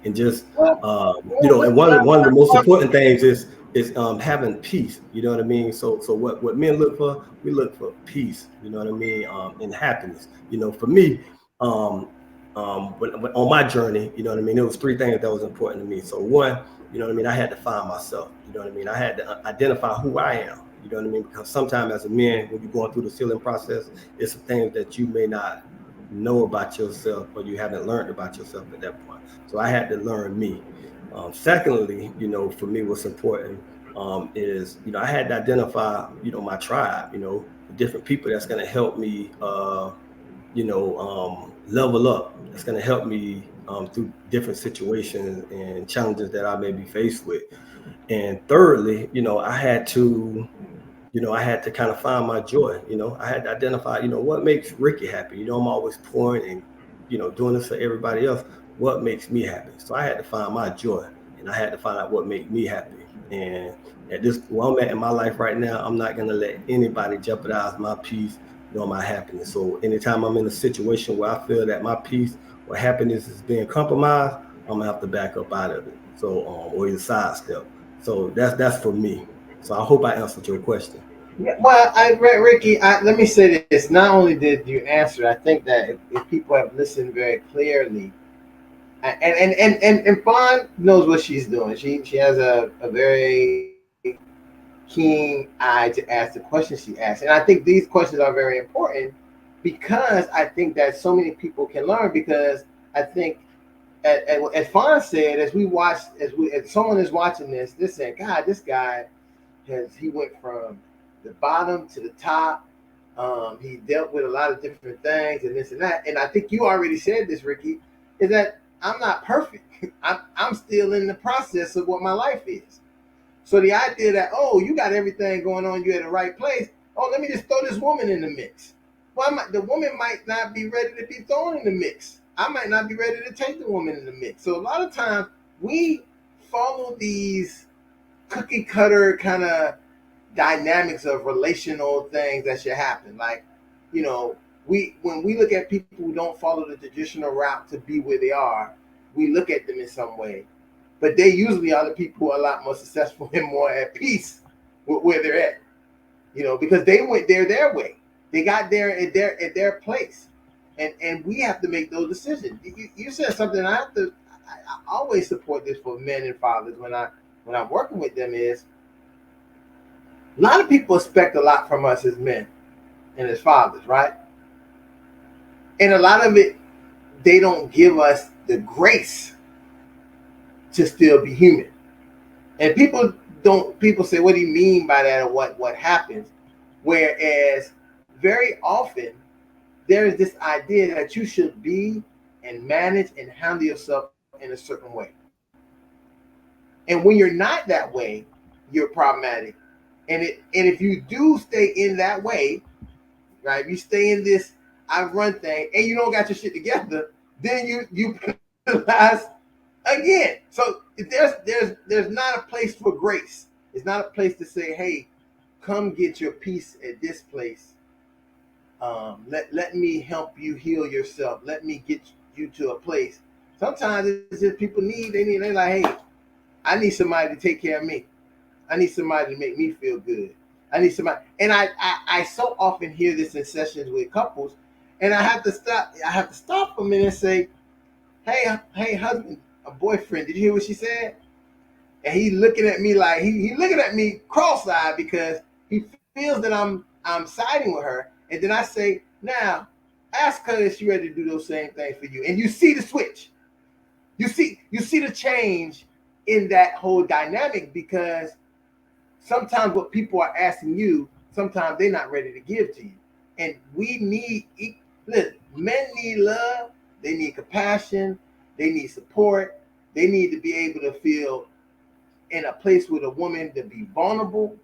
And just and one of the most important things is is having peace. You know what I mean? So what men look for, we look for peace. You know what I mean? And happiness. You know, for me, when on my journey, you know what I mean, there was three things that was important to me. So one, you know what I mean, I had to find myself. You know what I mean? I had to identify who I am. You know what I mean? Because sometimes as a man, when you're going through the healing process, it's some things that you may not know about yourself or you haven't learned about yourself at that point. So I had to learn me. Secondly, you know, for me, what's important is, you know, I had to identify, you know, my tribe, you know, the different people that's going to help me, level up. That's going to help me through different situations and challenges that I may be faced with. And thirdly, I had to kind of find my joy. You know, I had to identify, you know, what makes Ricky happy. You know, I'm always pouring and, you know, doing this for everybody else. What makes me happy? So I had to find my joy, and I had to find out what made me happy. And at this, where I'm at in my life right now, I'm not going to let anybody jeopardize my peace nor my happiness. So anytime I'm in a situation where I feel that my peace or happiness is being compromised, I'm gonna have to back up out of it. So, or either sidestep. So that's for me. So I hope I answered your question. Yeah, well, Ricky, let me say this. Not only did you answer, I think that if people have listened very clearly, and Fawn knows what she's doing. She has a very keen eye to ask the questions she asks, and I think these questions are very important because I think that so many people can learn. Because I think, as Fawn said, as we watch, as someone is watching this, they're saying, "God, this guy he went from the bottom to the top. He dealt with a lot of different things and this and that." And I think you already said this, Ricky, is that I'm not perfect. I'm still in the process of what my life is. So the idea that, oh, you got everything going on, you're at the right place. Oh, let me just throw this woman in the mix. Well, the woman might not be ready to be thrown in the mix. I might not be ready to take the woman in the mix. So a lot of times we follow these cookie cutter kind of dynamics of relational things that should happen. Like, you know, when we look at people who don't follow the traditional route to be where they are, we look at them in some way. But they usually are the people who are a lot more successful and more at peace with where they're at. You know, because they went there their way. They got there at their place. And we have to make those decisions. You said something I always support this for men and fathers when I'm working with them is a lot of people expect a lot from us as men and as fathers, right? And a lot of it, they don't give us the grace to still be human. And people say, what do you mean by that, or what happens? Whereas very often there is this idea that you should be and manage and handle yourself in a certain way. And when you're not that way, you're problematic. And if you do stay in that way, right? If you stay in this I run thing and you don't got your shit together, then you penalize again. So there's not a place for grace. It's not a place to say, hey, come get your peace at this place. Let me help you heal yourself. Let me get you to a place. Sometimes it's just people they're like, hey, I need somebody to take care of me. I need somebody to make me feel good. I need somebody, and I so often hear this in sessions with couples, and I have to stop. I have to stop for a minute and say, hey, husband, a boyfriend. Did you hear what she said? And he's looking at me like he looking at me cross-eyed because he feels that I'm siding with her. And then I say, now ask her if she's ready to do those same things for you. And you see the switch. You see the change in that whole dynamic because sometimes what people are asking you, sometimes they're not ready to give to you. And we need, listen, men need love, they need compassion, they need support, they need to be able to feel in a place with a woman to be vulnerable.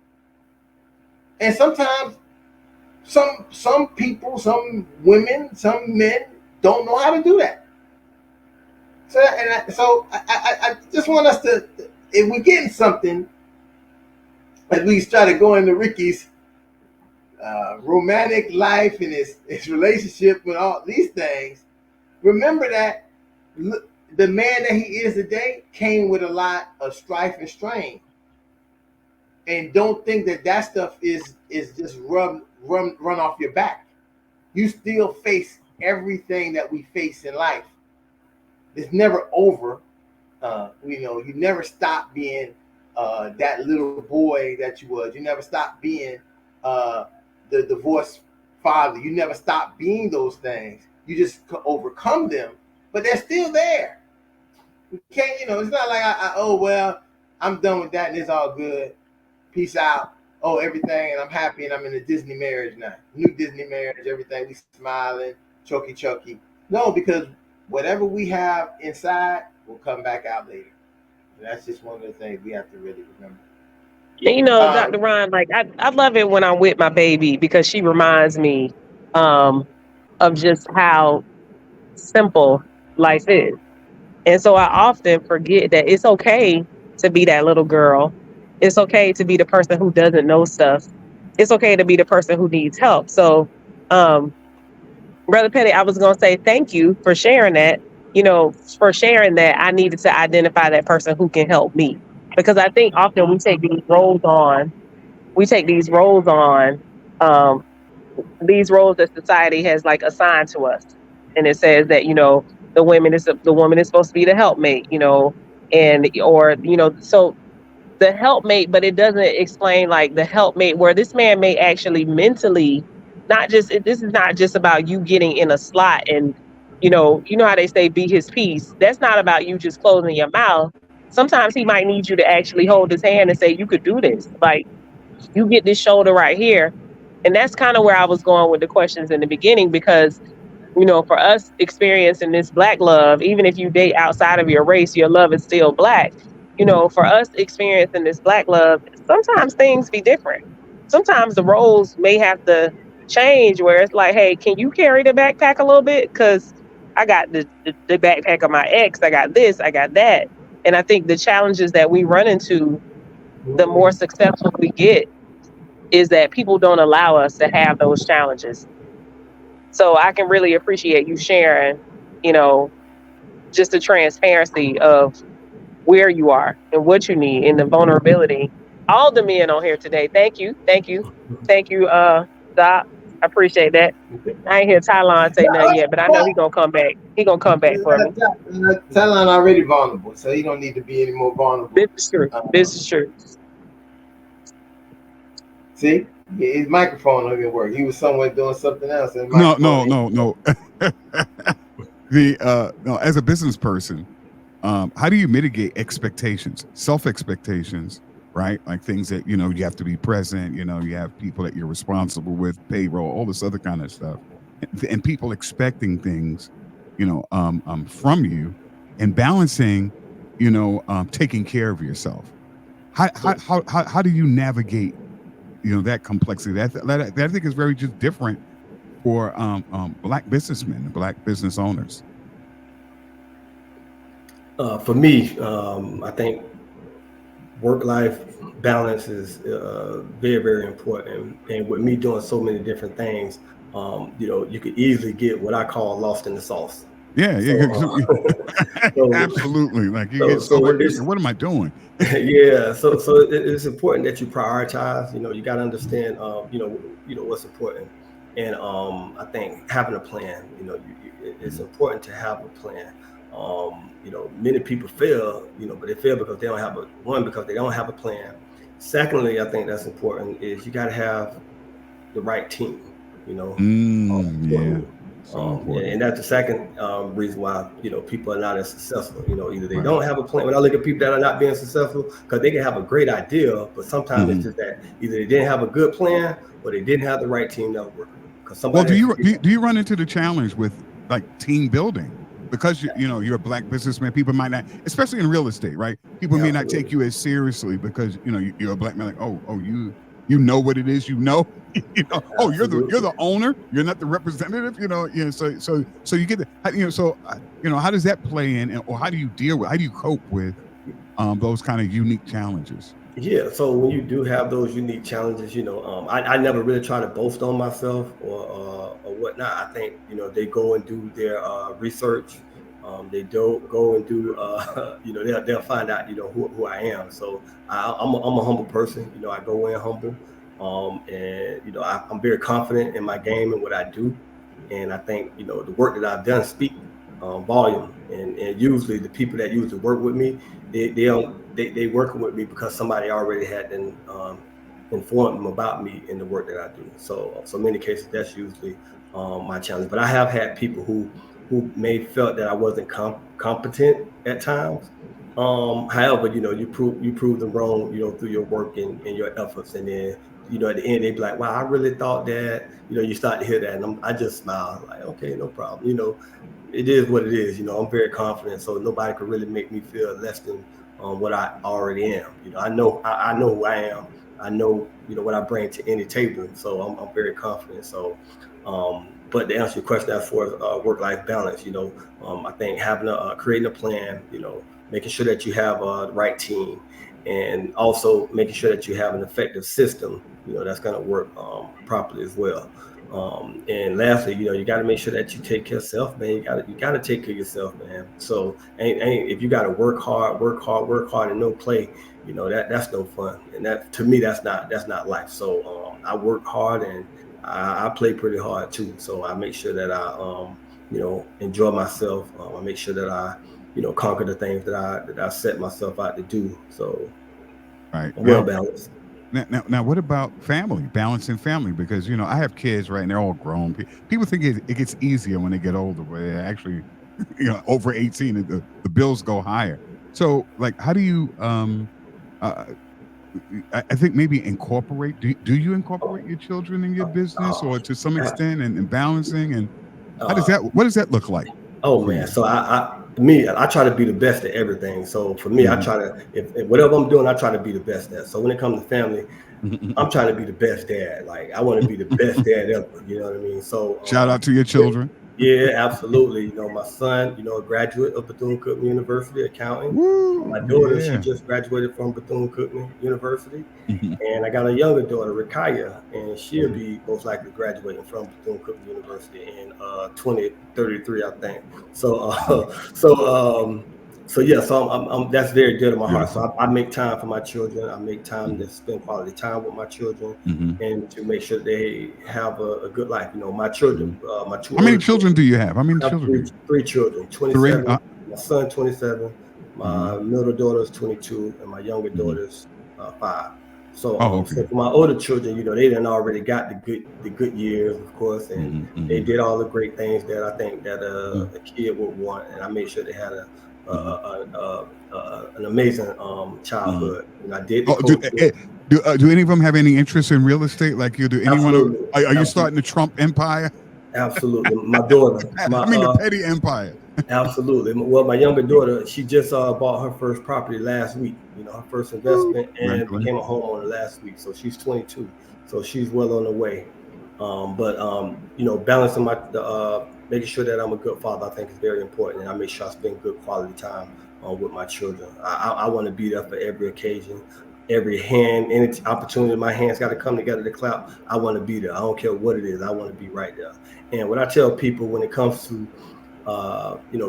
And sometimes some people, some women, some men don't know how to do that. So I just want us to, if we're getting something, as we try to go into Ricky's romantic life and his relationship with all these things, remember that the man that he is today came with a lot of strife and strain. and don't think that that stuff is just run off your back. You still face everything that we face in life. It's never over. You never stop being that little boy that you was. You never stop being uh, the divorced father. You never stop being those things. You just overcome them, but they're still there. We can't, it's not like oh well, I'm done with that and it's all good. Peace out. Oh, everything, and I'm happy, and I'm in a Disney marriage now. New Disney marriage, everything. We smiling, chucky. No, because whatever we have inside will come back out later. And that's just one of the things we have to really remember. Dr. Ron, like I love it when I'm with my baby because she reminds me um, of just how simple life is. And so I often forget that it's okay to be that little girl. It's okay to be the person who doesn't know stuff. It's okay to be the person who needs help. So, um, Brother Petty, I was going to say thank you for sharing that. For sharing that, I needed to identify that person who can help me because I think often we take these roles on. We take um, these roles that society has like assigned to us, and it says that the woman is supposed to be the helpmate, and or so the helpmate, but it doesn't explain like the helpmate where this man may actually mentally not just this is not just about you getting in a slot and how they say be his peace. That's not about you just closing your mouth. Sometimes he might need you to actually hold his hand and say you could do this. Like you get this shoulder right here. And that's kind of where I was going with the questions in the beginning because for us experiencing this black love, even if you date outside of your race, your love is still black. For us experiencing this black love, sometimes things be different. Sometimes the roles may have to change where it's like, hey, can you carry the backpack a little bit? Because I got the backpack of my ex, I got this, I got that. And I think the challenges that we run into, the more successful we get, is that people don't allow us to have those challenges. So I can really appreciate you sharing, you know, just the transparency of where you are and what you need and the vulnerability. All the men on here today. Thank you. Thank you. Thank you, Doc. I appreciate that. I ain't hear Tylon say nothing yet, but I know he gonna come back. He gonna come back for me. Talon already vulnerable, so he don't need to be any more This vulnerable. is true. Uh, This is true. See, his microphone don't even work. He was somewhere doing something else, and the No, microphone. no, no, no. No, as a business person, how do you mitigate expectations, self expectations, right? Like things that you have to be present. You have people that you're responsible with, payroll, all this other kind of stuff, and people expecting things, from you, and balancing, taking care of yourself. How do you navigate, that complexity? That I think is very just different for black businessmen and black business owners. For me, I think work-life balance is very, very important. And with me doing so many different things, you could easily get what I call lost in the sauce. Yeah, So, yeah, so, absolutely. Like you get so so like, it's what am I doing? yeah. So it's important that you prioritize. You got to understand. What's important, and I think having a plan. It's important to have a plan. Many people fail. But they fail because they don't have because they don't have a plan. Secondly, I think that's important is you got to have the right team. You know, Yeah, important. so important. And that's the second reason why people are not as successful. Either they Right. don't have a plan. When I look at people that are not being successful, because they can have a great idea, but sometimes it's Mhm. just that either they didn't have a good plan or they didn't have the right team that was working with them. Because Well, somebody do has to you get do you, do you run into the challenge with like team building? Because you're a black businessman, people might not, especially in real estate, right? People may not take absolutely. you as seriously because you're a black man. Like, oh, you know what it is, oh, you're Absolutely. the owner, you're not the representative, so you get the, how does that play in, or how do you cope with those kind of unique challenges? Yeah, so when you do have those unique challenges, I never really try to boast on myself or whatnot. I think they go and do their research, They don't go and do, they'll find out, who I am. So I'm a humble person. I go in humble, and I'm very confident in my game and what I do, and I think the work that I've done speak volume. And usually the people that usually work with me, they working with me because somebody already had informed them about me and the work that I do. So many cases that's usually my challenge. But I have had people who may felt that I wasn't competent at times. However, you prove them wrong, through your work and your efforts, and then at the end they be like, "Wow, I really thought that." You start to hear that, and I just smile like, "Okay, no problem." It is what it is. I'm very confident, so nobody could really make me feel less than what I already am. I know who I am. I know what I bring to any table, so I'm very confident. So, but to answer your question, as far as work life balance, I think having creating a plan, making sure that you have the right team, and also making sure that you have an effective system, that's going to work properly as well. And lastly, you got to make sure that you take care of yourself, man. You got to take care of yourself, man. So, ain't if you got to work hard, and no play, that's no fun. And that, to me, that's not life. So, I work hard, and I play pretty hard too. So I make sure that I, enjoy myself. I make sure that I, conquer the things that I set myself out to do. So Right. I'm well balanced. Now, what about family, balancing family? Because I have kids, right, and they're all grown. People think it gets easier when they get older, but it actually, over 18, the bills go higher. So, like, how do you? Uh, I think maybe incorporate. Do you incorporate your children in your business, Uh, or to some uh, extent, and balancing? And how does uh, that? What does that look like oh for man, you? so I try to be the best at everything. So for me, I Hmm. try to, if whatever I'm doing, I try to be the best at. So when it comes to family, I'm trying to be the best dad. Like I want to be the best dad ever. You know what I mean? So Shout out to your children. yeah, absolutely. My son, a graduate of Bethune-Cookman University, accounting. My Woo! daughter, she Yeah. just graduated from Bethune-Cookman University. And I got a younger daughter, Rakaya, and she'll be most likely graduating from Bethune-Cookman University in 2033, I think. So, so yeah, so that's very dear to my heart. So Beautiful. I make time for my children. I make time to spend quality time with my children, Hmm. and to make sure they have a good life. My children, Hmm. my two How many older children. children do you have? How many I have children do you? three children. Three. 27. My son 27. My Mhm. middle daughter is 22, and my younger Mhm. daughter's 5. So Oh, so okay. for my older children, they done already got the good years, of course, and Mhm. they Mhm. did all the great things that I think that Mhm. a kid would want, and I made sure they had Mhm. an amazing Mhm. childhood. I did the Oh, do coaching. do any of them have any interest in real estate like you? Do anyone of Absolutely, are you absolutely, starting the Trump empire? absolutely. My daughter, my I mean the petty empire. absolutely. Well, my younger daughter, she just bought her first property last week. Her first Woo. investment, and became a Congratulations. homeowner last week. So she's 22. So she's well on the way. But balancing making sure that I'm a good father, I think is very important, and I make sure I spend good quality time with my children. I want to be there for every occasion, every any opportunity my hands got to come together to clap. I want to be there. I don't care what it is. I want to be right there. And what I tell people when it comes to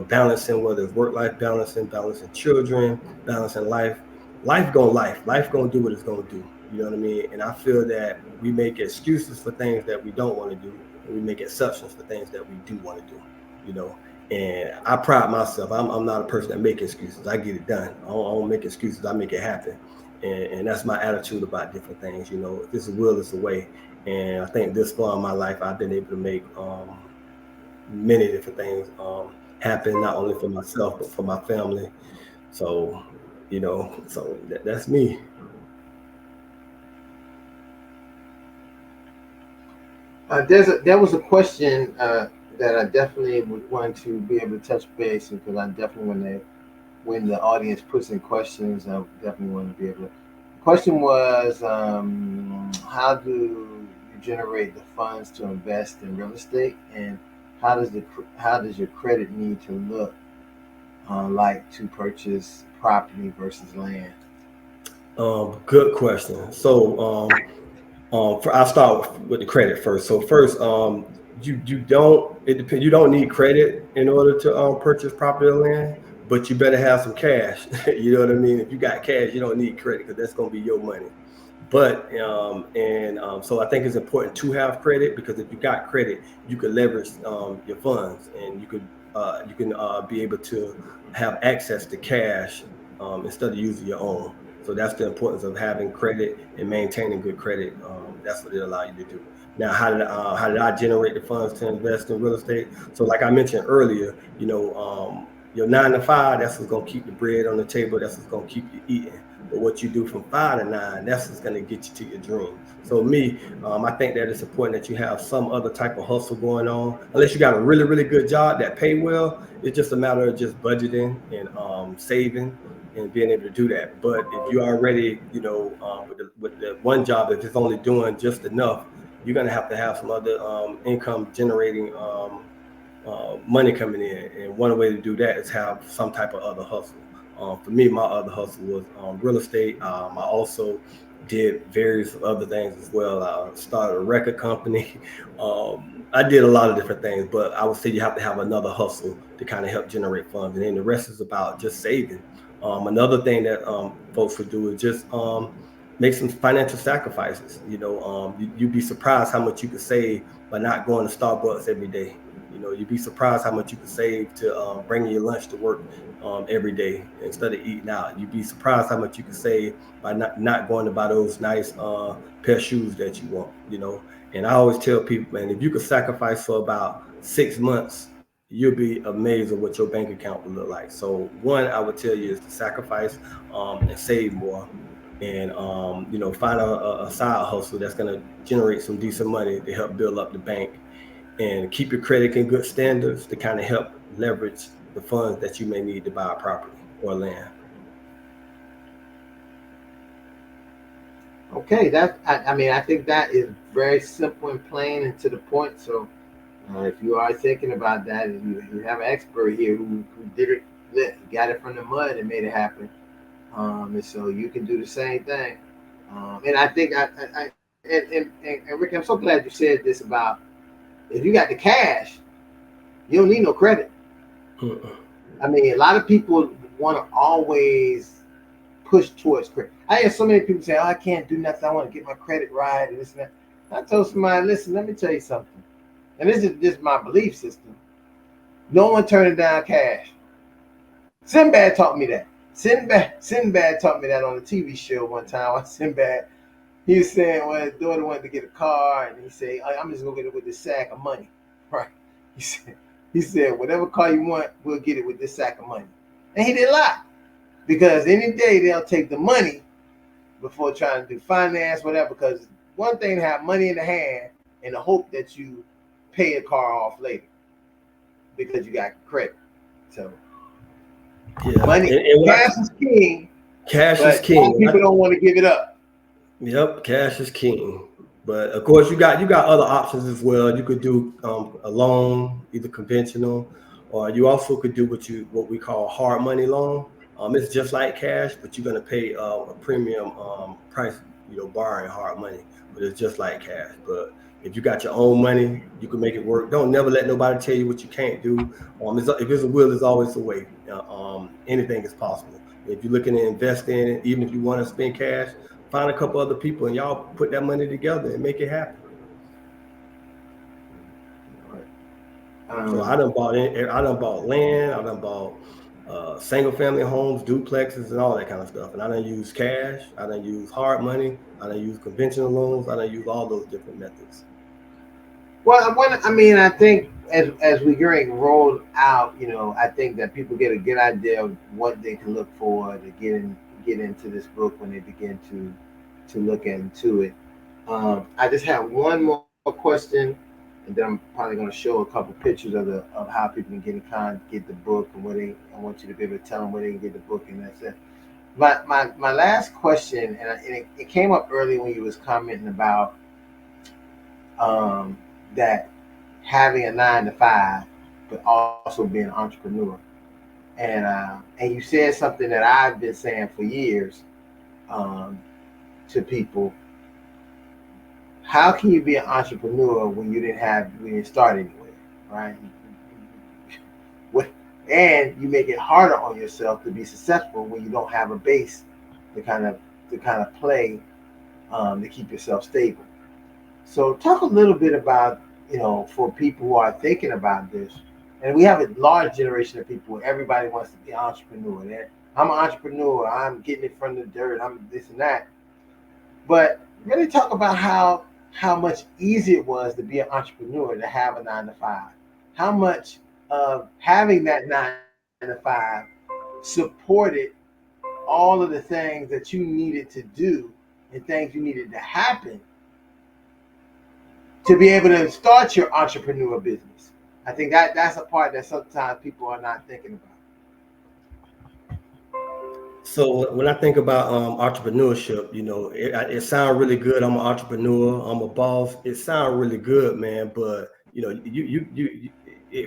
balancing, whether it's work-life balancing children, balancing life gonna do what it's gonna do. You know what I mean? And I feel that we make excuses for things that we don't want to do, and we make exceptions for things that we do want to do. You know, and I pride myself. I'm not a person that make excuses. I get it done. I don't make excuses. I make it happen. And that's my attitude about different things. If it's a will, it's a way. And I think this far in my life, I've been able to make many different things happen, not only for myself but for my family. So, so that's me. There was a question that I definitely would want to be able to touch base because I definitely when the audience puts in questions, I definitely want to be able to. The question was, how do you generate the funds to invest in real estate, and how does your credit need to look like to purchase property versus land? Good question. So, I'll start with the credit first. So first, you don't, it depends. You don't need credit in order to purchase property or land, but you better have some cash. You know what I mean? If you got cash, you don't need credit because that's going to be your money. But so I think it's important to have credit because if you got credit, you could leverage your funds and you can be able to have access to cash instead of using your own. So that's the importance of having credit and maintaining good credit. That's what it allow you to do. Now, how did I generate the funds to invest in real estate? So, like I mentioned earlier, your 9 to 5, that's what's gonna keep the bread on the table. That's what's gonna keep you eating. But what you do from 5 to 9, that's what's gonna get you to your dream. So me, I think that it's important that you have some other type of hustle going on. Unless you got a really, really good job that pay well, it's just a matter of just budgeting and saving and being able to do that. But if you already, with the one job, if it's only doing just enough, you're gonna have to have some other income generating money coming in. And one way to do that is have some type of other hustle. For me, my other hustle was real estate. I also did various other things as well. I started a record company. I did a lot of different things, but I would say you have to have another hustle to kind of help generate funds. And then the rest is about just saving. Another thing that folks would do is just make some financial sacrifices. You'd be surprised how much you could save by not going to Starbucks every day. You'd be surprised how much you could save to bring your lunch to work every day instead of eating out. You'd be surprised how much you could save by not going to buy those nice pair of shoes that you want. And I always tell people, man, if you could sacrifice for about 6 months, you'll be amazed at what your bank account will look like. So one, I would tell you is to sacrifice and save more and find a side hustle that's going to generate some decent money to help build up the bank and keep your credit in good standards to kind of help leverage the funds that you may need to buy a property or land. Okay, I think that is very simple and plain and to the point. So if you are thinking about that, and you have an expert here who did it, got it from the mud and made it happen, and so you can do the same thing. And I think and Rick, I'm so glad you said this about if you got the cash, you don't need no credit. I mean, a lot of people want to always push towards credit. I hear so many people say, "Oh, I can't do nothing. I want to get my credit right and this and that." I told somebody, "Listen, let me tell you something, and this is just my belief system. No one turning down cash. Sinbad taught me that. Sinbad taught me that on a TV show one time. Sinbad, he was saying, well, his daughter wanted to get a car, and he said, I'm just gonna get it with this sack of money, right? He said, whatever car you want, we'll get it with this sack of money, and he didn't lie, because any day they'll take the money before trying to do finance, whatever. Because one thing to have money in the hand and the hope that you pay a car off later because you got credit. So yeah, money, cash is king. Cash but is king. people don't want to give it up. Yep, cash is king. But of course, you got other options as well. You could do a loan, either conventional, or you also could do what we call hard money loan. It's just like cash, but you're gonna pay a premium price, borrowing hard money. But it's just like cash. But if you got your own money, you can make it work. Don't never let nobody tell you what you can't do. If there's a will, there's always a way. Anything is possible. If you're looking to invest in it, even if you want to spend cash, find a couple other people and y'all put that money together and make it happen. So I done bought land, I done bought single family homes, duplexes, and all that kind of stuff. And I done use cash, I done use hard money, I done use conventional loans, I done use all those different methods. Well, I think as we getting rolled out, I think that people get a good idea of what they can look for to get into this book when they begin to look into it. I just have one more question, and then I'm probably going to show a couple pictures of how people can get the book and I want you to be able to tell them where they can get the book, and that's it. My last question, and it came up early when you was commenting about that having a 9 to 5, but also being an entrepreneur. And you said something that I've been saying for years to people. how can you be an entrepreneur when you didn't start anywhere, right? What, and you make it harder on yourself to be successful when you don't have a base to kind of play to keep yourself stable. So talk a little bit about, for people who are thinking about this, and we have a large generation of people where everybody wants to be an entrepreneur. I'm an entrepreneur. I'm getting it from the dirt. I'm this and that. But really talk about how much easier it was to be an entrepreneur to have a 9 to 5. How much of having that 9 to 5 supported all of the things that you needed to do and things you needed to happen to be able to start your entrepreneur business. I think that's a part that sometimes people are not thinking about. So when I think about entrepreneurship, it sounds really good. I'm an entrepreneur. I'm a boss. It sounds really good, man. But it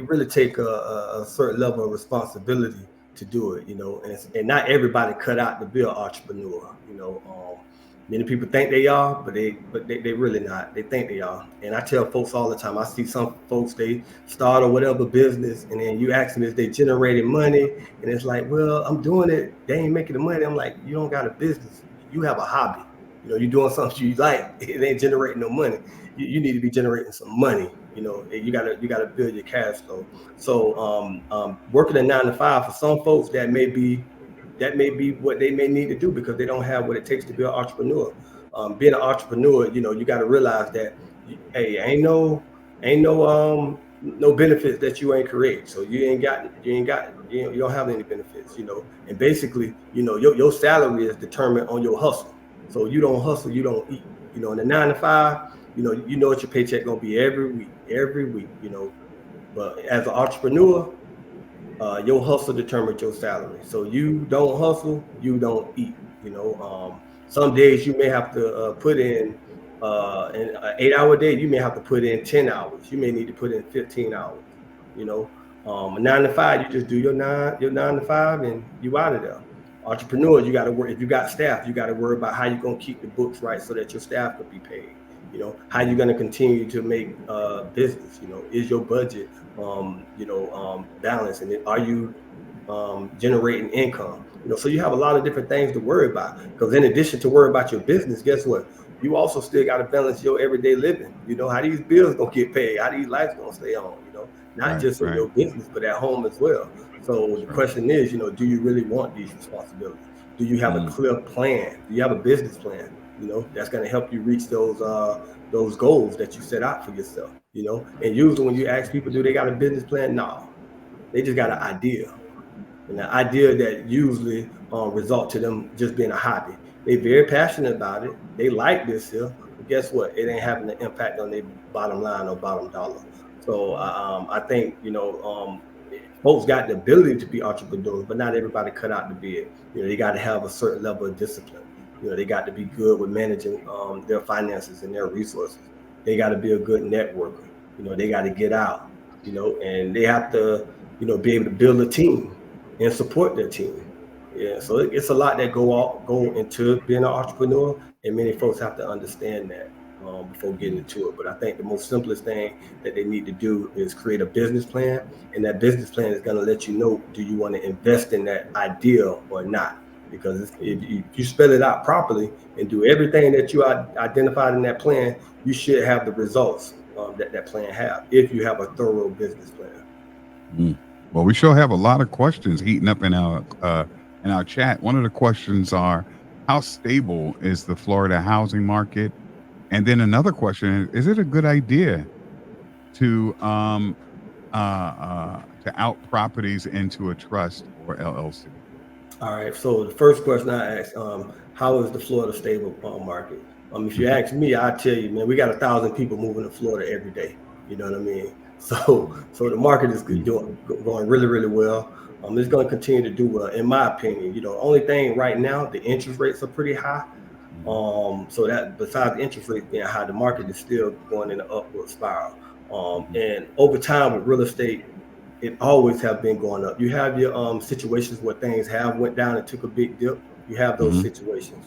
really take a certain level of responsibility to do it. And not everybody cut out to be an entrepreneur. Many people think they are, but they really not. They think they are. And I tell folks all the time. I see some folks, they start or whatever business, and then you ask them if they generating money, and it's like, well, I'm doing it. They ain't making the money. I'm like, you don't got a business. You have a hobby. You're doing something you like. It ain't generating no money. You need to be generating some money. You gotta build your cash flow. So working a 9 to 5 for some folks, that may be what they may need to do because they don't have what it takes to be an entrepreneur. Being an entrepreneur, you got to realize that, hey, ain't no benefits that you ain't create. So you don't have any benefits. And basically, your salary is determined on your hustle. So you don't hustle, you don't eat. In the 9 to 5, you know what your paycheck gonna be every week. But as an entrepreneur, your hustle determines your salary. So you don't hustle, you don't eat. Some days you may have to put in an 8 hour day, you may have to put in 10 hours. You may need to put in 15 hours. You know, a 9 to 5, you just do your nine to five, and you out of there. Entrepreneurs, you got to work. If you got staff, you got to worry about how you're gonna keep the books right so that your staff could be paid. How you're gonna continue to make business. Is your budget balanced, and are you generating income? So you have a lot of different things to worry about. Because in addition to worry about your business, guess what? You also still got to balance your everyday living. How these bills gonna get paid, how these lights gonna stay on. Not Right, just in right. your business, but at home as well. So That's the right. question is, do you really want these responsibilities? Do you have a Mm, clear plan? Do you have a business plan? That's going to help you reach those goals that you set out for yourself. And usually when you ask people, do they got a business plan? No, they just got an idea, and the idea that usually result to them just being a hobby. They very passionate about it. They like this here, but guess what? It ain't having an impact on their bottom line or bottom dollar. So I think folks got the ability to be entrepreneurs, but not everybody cut out to be it. They got to have a certain level of discipline. They got to be good with managing their finances and their resources. They got to be a good networker. They got to get out. And they have to be able to build a team and support their team. Yeah, so it's a lot that go into being an entrepreneur, and many folks have to understand that before getting into it. But I think the most simplest thing that they need to do is create a business plan, and that business plan is going to let you know, do you want to invest in that idea or not? Because if you spell it out properly and do everything that you identified in that plan, you should have the results that plan have if you have a thorough business plan. mm. Well, we sure have a lot of questions heating up in our chat. One of the questions are, how stable is the Florida housing market? And then another question is it a good idea to to out properties into a trust or LLC? All right. So the first question I asked, how is the Florida stable market? If you Mhm. ask me, I tell you, man, we got 1,000 people moving to Florida every day. You know what I mean? So the market is Mm, going really, really well. It's going to continue to do well, in my opinion. Only thing right now, the interest rates are pretty high. mhm, So that besides the interest rates being high, the market is still going in an upward spiral. mhm, And over time with real estate, it always have been going up. You have your situations where things have went down and took a big dip. You have those mhm, situations.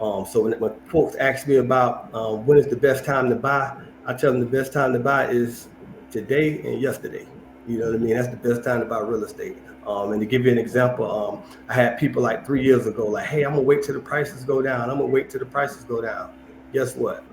So when folks ask me about when is the best time to buy, I tell them the best time to buy is today and yesterday. You know what I mean? That's the best time to buy real estate. And to give you an example, I had people like 3 years ago, like, hey, I'm gonna wait till the prices go down. I'm gonna wait till the prices go down. Guess what?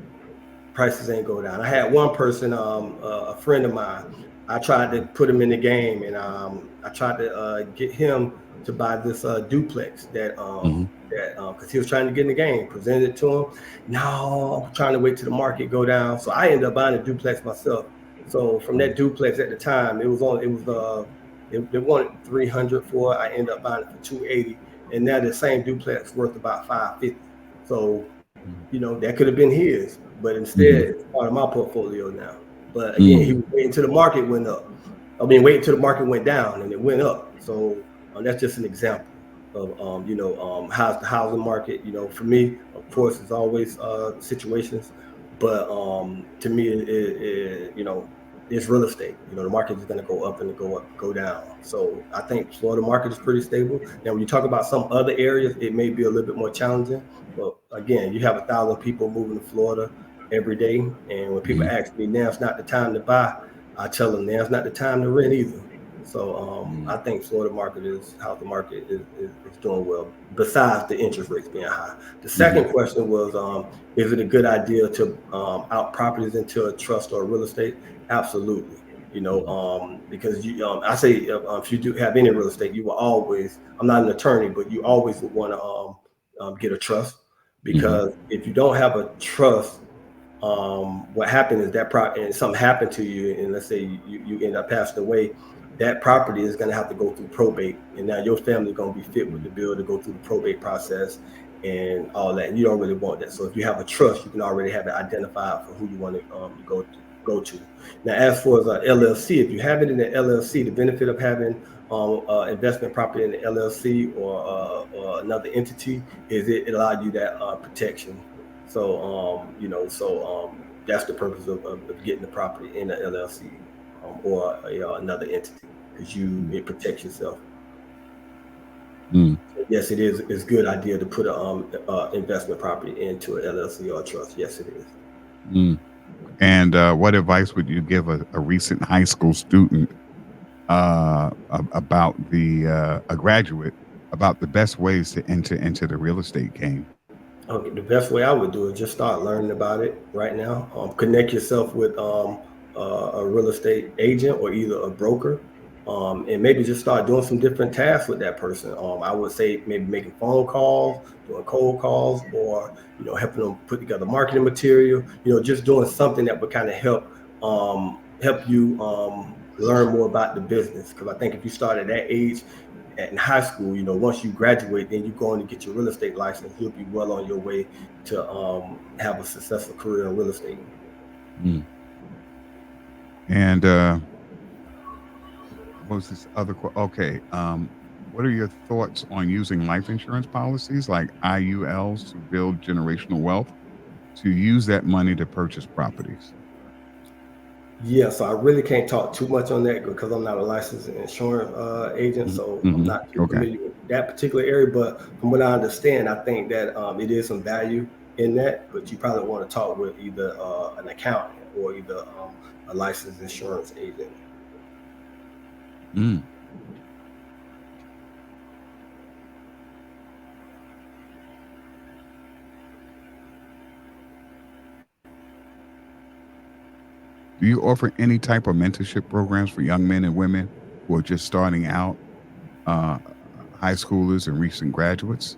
Prices ain't go down. I had one person, a friend of mine. I tried to put him in the game, and I tried to get him to buy this duplex Hmm. that because he was trying to get in the game. Presented it to him. No, I'm trying to wait till the market go down. So I ended up buying a duplex myself. So from that duplex at the time, they wanted 300 for it. I ended up buying it for 280, and now the same duplex worth about 550. So that could have been his, but instead Hmm. it's part of my portfolio now. But again, he Mm. was waiting till the market went up. I mean, waiting till the market went down and it went up. So that's just an example of how's the housing market. For me, of course, it's always situations, but to me, it's real estate. The market is going to go up and go up, go down. So I think Florida market is pretty stable. Now, when you talk about some other areas, it may be a little bit more challenging. But again, you have 1,000 people moving to Florida every day, and when people Mhm. ask me now, it's not the time to buy. I tell them now it's not the time to rent either. So I Mm. think Florida market is how the market is doing well. Besides the interest rates being high, the Mhm. second question was, is it a good idea to out properties into a trust or real estate? Absolutely. Mhm. Because I say if you do have any real estate, you will always. I'm not an attorney, but you always would want to get a trust Mhm. because if you don't have a trust, what happened is and something happened to you, and let's say you end up passing away, that property is going to have to go through probate, and now your family is going to be fit with the bill to go through the probate process and all that. And you don't really want that. So if you have a trust, you can already have it identified for who you want to go to. Now, as for the LLC, if you have it in the LLC, the benefit of having investment property in the LLC or another entity is it allows you that protection. So, that's the purpose of getting the property in the LLC or another entity because it protects yourself. Mm. So yes, it is. It's a good idea to put a investment property into an LLC or a trust. Yes, it is. Mm. And what advice would you give a recent high school student about a graduate about the best ways to enter into the real estate game? Okay, the best way I would do is just start learning about it right now. Connect yourself with a real estate agent or either a broker, and maybe just start doing some different tasks with that person. I would say maybe making phone calls, doing cold calls, or helping them put together marketing material. Just doing something that would kind of help you learn more about the business. Because I think if you start at that age, in high school, once you graduate, then you go on to get your real estate license. You'll be well on your way to have a successful career in real estate. Mm. And what was this other? Okay. What are your thoughts on using life insurance policies like IULs to build generational wealth to use that money to purchase properties? Yeah, so I really can't talk too much on that because I'm not a licensed insurance agent, Hmm. so I'm Hmm. not too Okay. familiar with that particular area. But from what I understand, I think that it is some value in that. But you probably want to talk with either an accountant or either a licensed insurance agent. Mm. Do you offer any type of mentorship programs for young men and women who are just starting out, uh, high schoolers and recent graduates?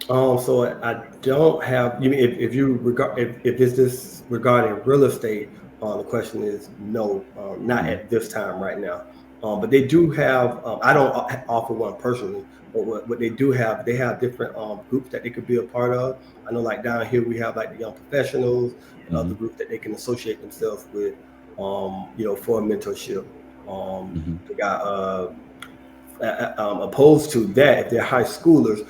So I don't have. You mean if you regard if it's this regarding real estate? The question is no, not Mm. at this time right now. But they do have. I don't offer one personally, but what they do have, they have different groups that they could be a part of. I know, like down here, we have like the young professionals and Hmm. other groups that they can associate themselves with. For mentorship. Hmm. They got opposed to that, if they're high schoolers,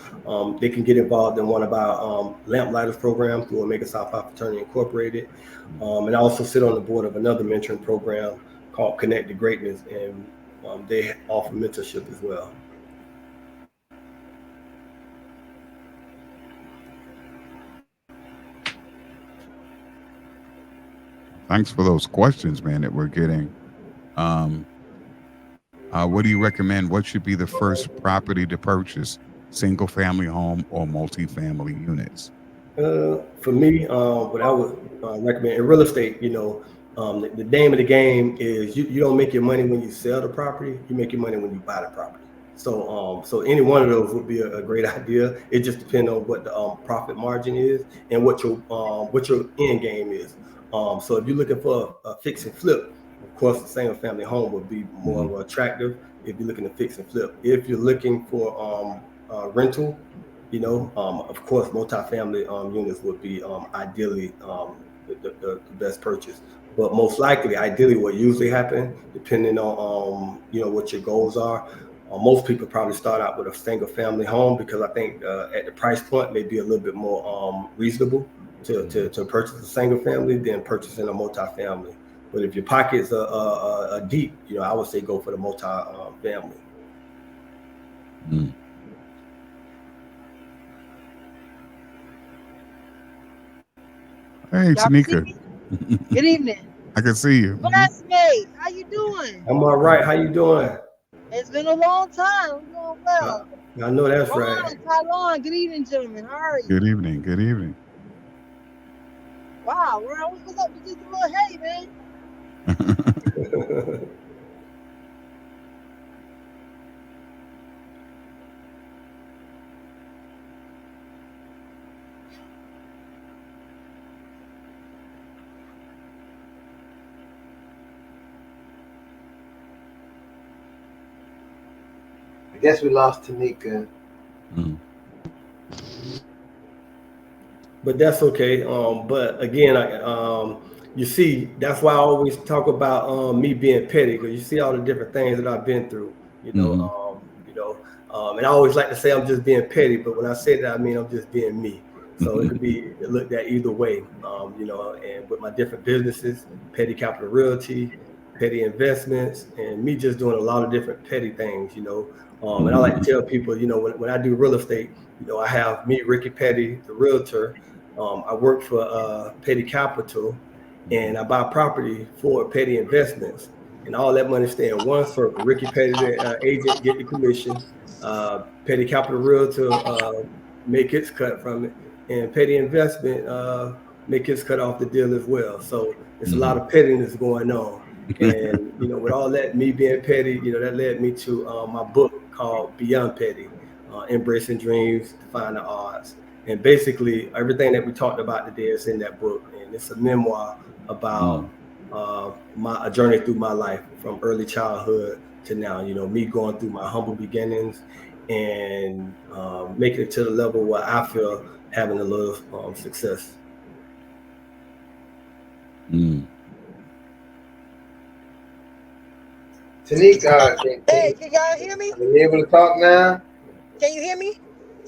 they can get involved in one of our Lamp Lighters programs through Omega Psi Phi Fraternity Incorporated. And I also sit on the board of another mentoring program called Connect to Greatness, and they offer mentorship as well. Thanks for those questions, man, that we're getting. Um, what do you recommend? What should be the first property to purchase? Single family home or multifamily units? For me, what I would recommend in real estate, the name of the game is you don't make your money when you sell the property. You make your money when you buy the property. So any one of those would be a great idea. It just depends on what the profit margin is and what your end game is. So if you're looking for a fix and flip, of course, the single family home would be Mm-hmm. more attractive if you're looking to fix and flip. If you're looking for rental, of course, multifamily units would be ideally the best purchase. But most likely, ideally, what usually happens, depending on what your goals are, most people probably start out with a single family home because I think at the price point may be a little bit more reasonable to purchase a single family than purchasing a multifamily. But if your pockets are deep, I would say go for the multi family. Mm. Hey, Y'all can see Tanika. me? Good evening. I can see you. Hmm. Classmate, how you doing? I'm all right. How you doing? It's been a long time. I'm doing Uh, well. I know that's right. Ron, Tylon, good evening, gentlemen. How are you? Good evening. Good evening. Wow, Ron, what's up? You just a little hey, man. I guess we lost Tanika. Mm. But that's okay. But again, you see, that's why I always talk about me being petty because you see all the different things that I've been through. Hmm. And I always like to say I'm just being petty, but when I say that, I mean I'm just being me. So it could be looked at either way. And with my different businesses, Petty Capital Realty, Petty Investments, and me just doing a lot of different petty things. And I like to tell people, when I do real estate, I have me, Ricky Petty, the realtor. I work for Petty Capital, and I buy property for Petty Investments, and all that money stay in one circle. Ricky Petty, the agent, get the commission. Petty Capital Realtor make its cut from it, and Petty Investment make its cut off the deal as well. So it's a lot Hmm. of pettiness going on. And with all that, me being petty, that led me to my book called Beyond Petty, Embracing Dreams, Define the Odds. And basically, everything that we talked about today is in that book, and it's a memoir about Mm. my a journey through my life from early childhood to now. Me going through my humble beginnings and making it to the level where I feel having a little success. Mm. Tanika, Hey, can y'all hear me? are you able to talk now? Can you hear me?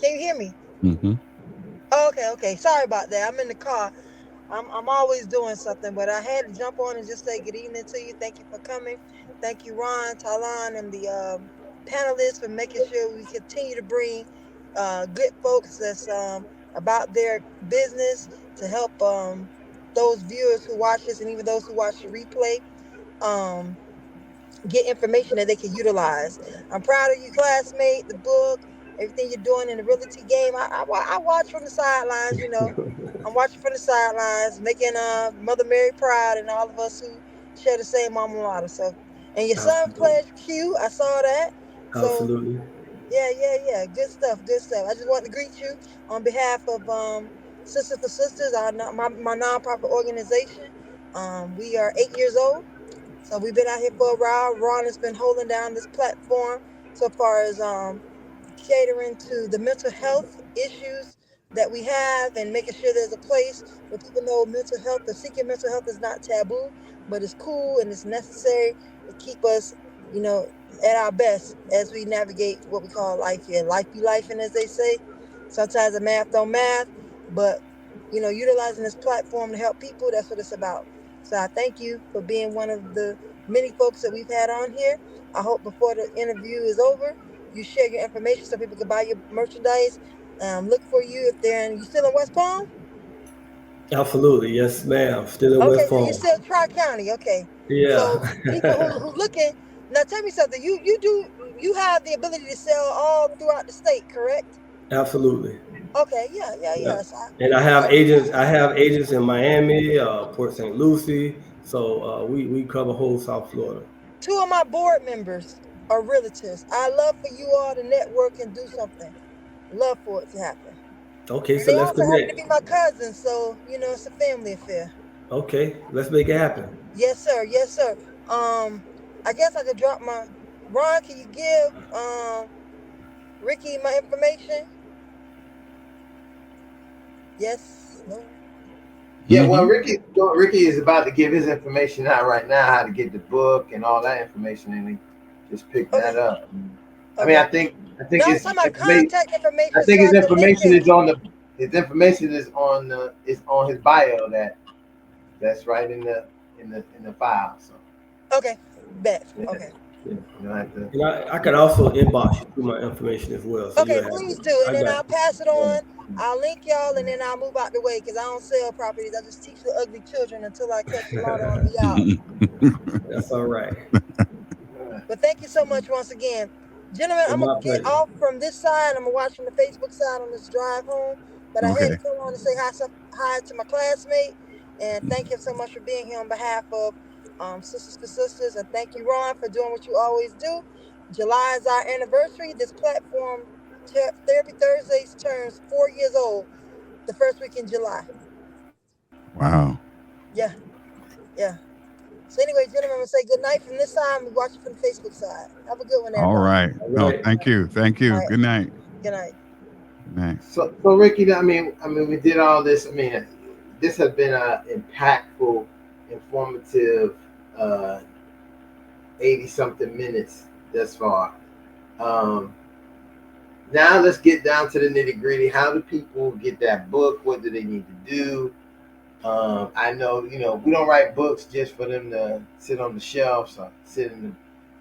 Can you hear me? Hmm. Oh, okay. Sorry about that. I'm in the car. I'm always doing something, but I had to jump on and just say good evening to you. Thank you for coming. Thank you, Ron, Talon, and the panelists for making sure we continue to bring good folks that's about their business to help those viewers who watch this and even those who watch the replay. Um, get information that they can utilize. I'm proud of you, classmate, the book, everything you're doing in the realty game. I watch from the sidelines, I'm watching from the sidelines, making Mother Mary proud and all of us who share the same alma mater. So, and your son Absolutely. pledged Q. I saw that. So, Absolutely. yeah. Good stuff. Good stuff. I just want to greet you on behalf of Sisters for Sisters, my nonprofit organization. We are 8 years old. So we've been out here for a while. Ron has been holding down this platform so far as catering to the mental health issues that we have and making sure there's a place where people know mental health, the seeking mental health is not taboo, but it's cool and it's necessary to keep us, you know, at our best as we navigate what we call life here. Life be life, and as they say, sometimes the math don't math, but utilizing this platform to help people, that's what it's about. So I thank you for being one of the many folks that we've had on here. I hope before the interview is over, you share your information so people can buy your merchandise. Look for you if they're in. You still in West Palm? Absolutely, yes, ma'am. Still in Okay, West so you're Palm. still Tri-County. Okay, so people Yeah, who looking now, tell me something. You have the ability to sell all throughout the state, correct? absolutely. Okay, yeah, yeah, Yeah, yeah. So and I, I have agents in Miami, Port St. Lucie. So we cover whole South Florida. two of my board members are realtors. I love for you all to network and do something. Love for it to happen. Okay, And so they let's also happen to connect. be my cousins, so it's a family affair. Okay, let's make it happen. Yes, sir. Yes, sir. Um, I guess I could drop my Ron. Can you give Ricky my information? Yes. No. Yeah, well, Hmm. Ricky is about to give his information out right now, how to get the book and all that information, and he just picked that Okay. up. I mean, Okay. I No, think I was his talking about information. contact I information so think his I could link information them. is on the. His information is on his bio. That's right in the file. So Okay. Bet. yeah, Okay. Yeah. you don't have to. And I could also inbox you through my information as well, so Okay, you'll have please it. do, I and then got I'll pass it Yeah. on. I'll link y'all, and then I'll move out the way because I don't sell properties. I just teach the ugly children until I catch the lotto and be you. out. That's all right. But thank you so much once again. Gentlemen, Well, I'm going my to get pleasure. off from this side. I'm going to watch from the Facebook side on this drive home. But I had Okay. to come on to say hi to my classmate. And thank him so much for being here on behalf of Sisters for Sisters. And thank you, Ron, for doing what you always do. July is our anniversary. This platform, Therapy Thursdays, turns 4 years old the first week in July. Wow. Yeah, yeah. So anyway, gentlemen, I'm going to say good night from this side. I'm watching from the Facebook side. Have a good one, All everybody. right. All No, right. thank you. Thank All you. right. Good night. Good night. Good night. So Ricky, we did all this. I mean, this has been a impactful, informative, 80 something minutes thus far. Um, Now let's get down to the nitty gritty. How do people get that book? What do they need to do? I know, we don't write books just for them to sit on the shelves or sit in the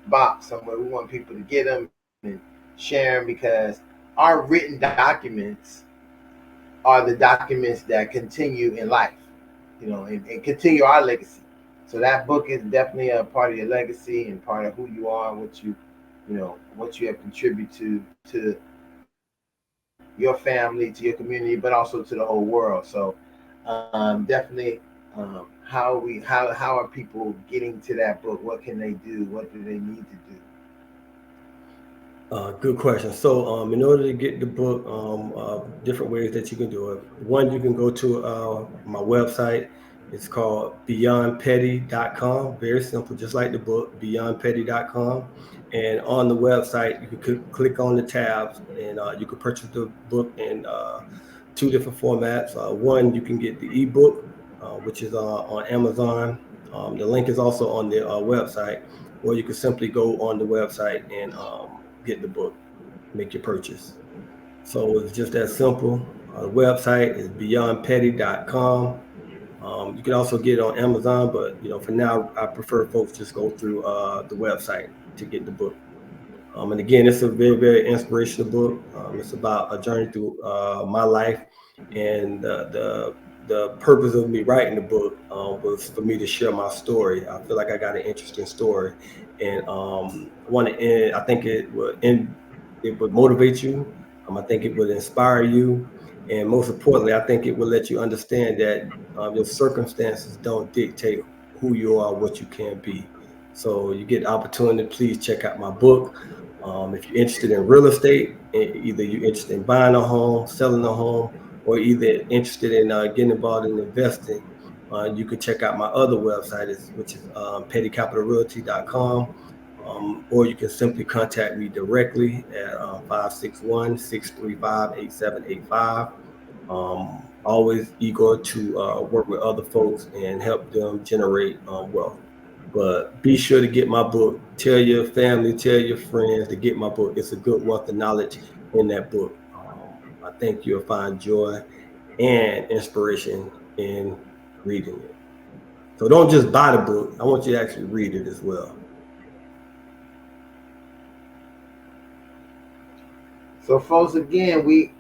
box somewhere. We want people to get them and share them because our written documents are the documents that continue in life, and continue our legacy. So that book is definitely a part of your legacy and part of who you are, what you have contributed to your family, to your community, but also to the whole world. So definitely, how are people getting to that book? What can they do? What do they need to do? Good question. So, in order to get the book, different ways that you can do it. One, you can go to my website. It's called beyondpetty.com. Very simple, just like the book, beyondpetty.com. And on the website, you can click on the tabs and you can purchase the book in two different formats. One, you can get the ebook, which is on Amazon. The link is also on the website, or you can simply go on the website and get the book, make your purchase. So it's just that simple. The website is beyondpetty.com. You can also get it on Amazon, but for now, I prefer folks just go through the website to get the book. And again, it's a very, very inspirational book. It's about a journey through my life, and the purpose of me writing the book was for me to share my story. I feel like I got an interesting story, and want to end. I think it would motivate you. I think it would inspire you, and most importantly, I think it will let you understand that your circumstances don't dictate who you are, what you can be. So you get the opportunity. Please check out my book. If you're interested in real estate, either you're interested in buying a home, selling a home, or either interested in getting involved in investing, you can check out my other website, which is pettycapitalrealty.com, or you can simply contact me directly at 561 Always eager to work with other folks and help them generate wealth. But be sure to get my book. Tell your family, tell your friends to get my book. It's a good wealth of knowledge in that book. I think you'll find joy and inspiration in reading it. So don't just buy the book. I want you to actually read it as well. So, folks, again, we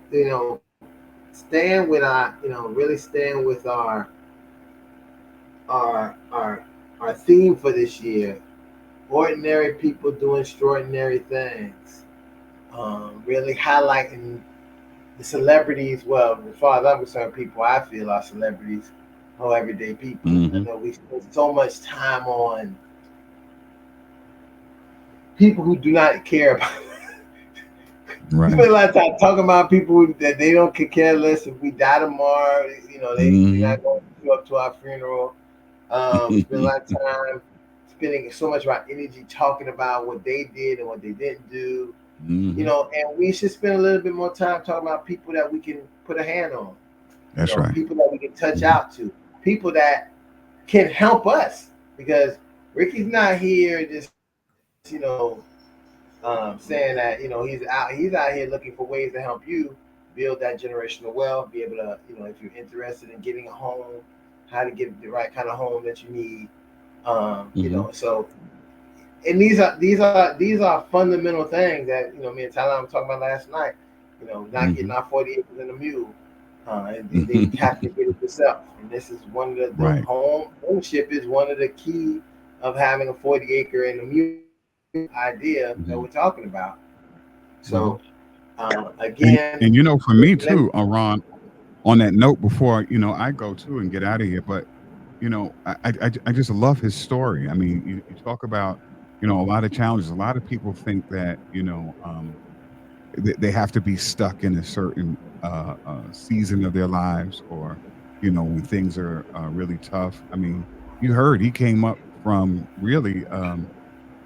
staying with our, really staying with our our our theme for this year. Ordinary people do extraordinary things. Really highlighting the celebrities. Well, as far as I'm concerned, people I feel are celebrities, or everyday people. I Hmm. know we spend so much time on people who do not care about. We Right. spend a lot of time talking about people that they don't care less if we die tomorrow. They're Hmm. not going to show up to our funeral. Spend a lot of time spending so much of our energy talking about what they did and what they didn't do. Hmm. And we should spend a little bit more time talking about people that we can put a hand on. That's right. People that we can touch Hmm. out to, people that can help us. Because Ricky's not here just saying that he's out here looking for ways to help you build that generational wealth, be able to if you're interested in getting a home, how to get the right kind of home that you need. Hmm. So and these are fundamental things that me and Tyler were talking about last night. Not getting Hmm. our 40 acres and a mule, and then have to get it yourself. And this is one of the Right. home ownership is one of the key of having a 40 acre and a mule idea that we're Hmm. talking about. Hmm. So again, And for me listen, let me. too, Ron, on that note, before I go too and get out of here, but I just love his story. I mean, you talk about a lot of challenges. A lot of people think that they have to be stuck in a certain season of their lives, or when things are really tough. I mean, you heard he came up from really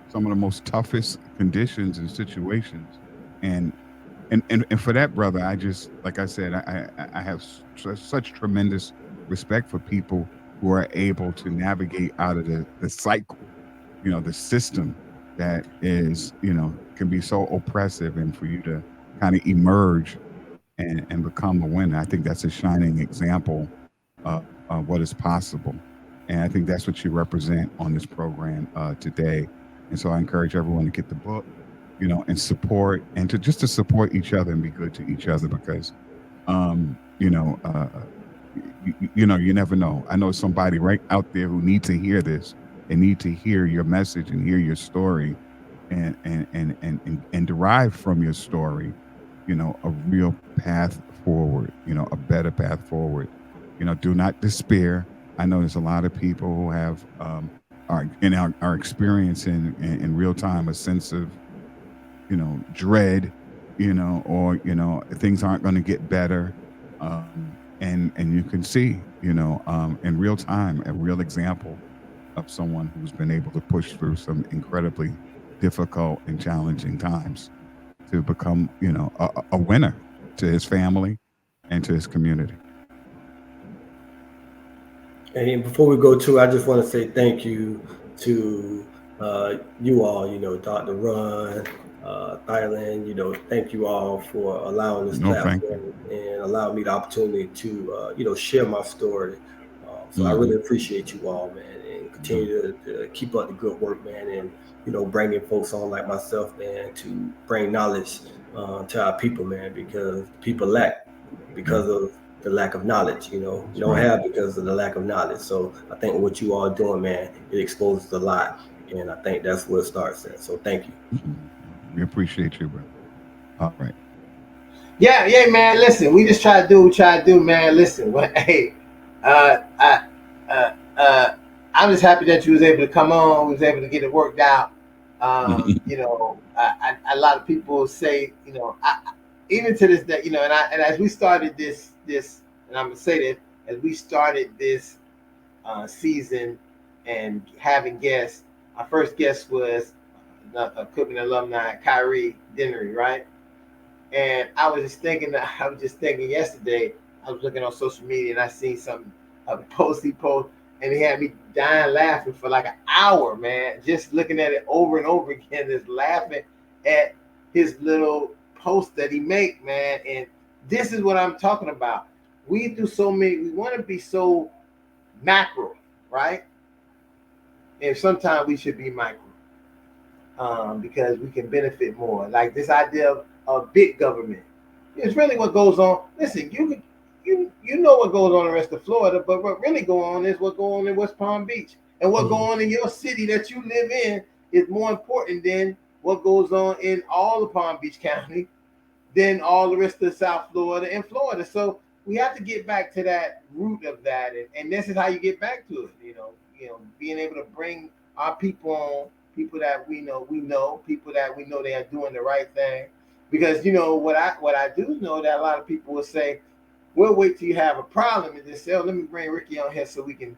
some of the most toughest conditions and situations, and and for that, brother, I just, like I said, I have such tremendous respect for people who are able to navigate out of the cycle, the system that is, can be so oppressive, and for you to kind of emerge and become a winner. I think that's a shining example of what is possible. And I think that's what you represent on this program today. And so I encourage everyone to get the book, and support, and to just to support each other and be good to each other, because, um, you know, uh, you never know. I know somebody right out there who needs to hear this and need to hear your message and hear your story, and derive from your story, a real path forward, a better path forward. Do not despair. I know there's a lot of people who have are experiencing in real time a sense of dread, or things aren't going to get better, and you can see in real time a real example of someone who's been able to push through some incredibly difficult and challenging times to become a winner to his family and to his community. And before we go to, I just want to say thank you to you all, Dr. Ron, Thailand, thank you all for allowing this No, thank you. platform and allowing me the opportunity to, share my story. So I really Hmm. appreciate you all, man, and No. continue to keep up the good work, man, and, bringing folks on like myself, man, to bring knowledge to our people, man, because people lack Yeah, because of the lack of knowledge. You that's don't right. have because of the lack of knowledge. So I think what you all are doing, man, it exposes a lot, and I think that's where it starts at. So thank you. Mhm. We appreciate you, brother. All right. Yeah, yeah, man. Listen, we just try to do what we try to do, man. Listen, hey, I, uh, uh, I'm just happy that you was able to come on. Was able to get it worked out. A lot of people say, even to this day, and as we started this, and I'm gonna say this, as we started this season and having guests, our first guest was a Cookman alumni, Kyrie Dennery, right? And I was just thinking yesterday, I was looking on social media and I seen something, a post he posted, and he had me dying laughing for like an hour, man. Just looking at it over and over again, just laughing at his little post that he make, man. And this is what I'm talking about. We want to be so macro, right? And sometimes we should be micro, because we can benefit more. Like this idea of big government. It's really what goes on. Listen, you know what goes on in the rest of Florida, but what really go on is what go on in West Palm Beach, and what go on in your city that you live in is more important than what goes on in all of Palm Beach County, than all the rest of South Florida and Florida. So we have to get back to that root of that, and this is how you get back to it. Being able to bring our people on, people that we know, people that we know they are doing the right thing. Because what I do know that a lot of people will say, we'll wait till you have a problem and just say, oh, let me bring Ricky on here so we can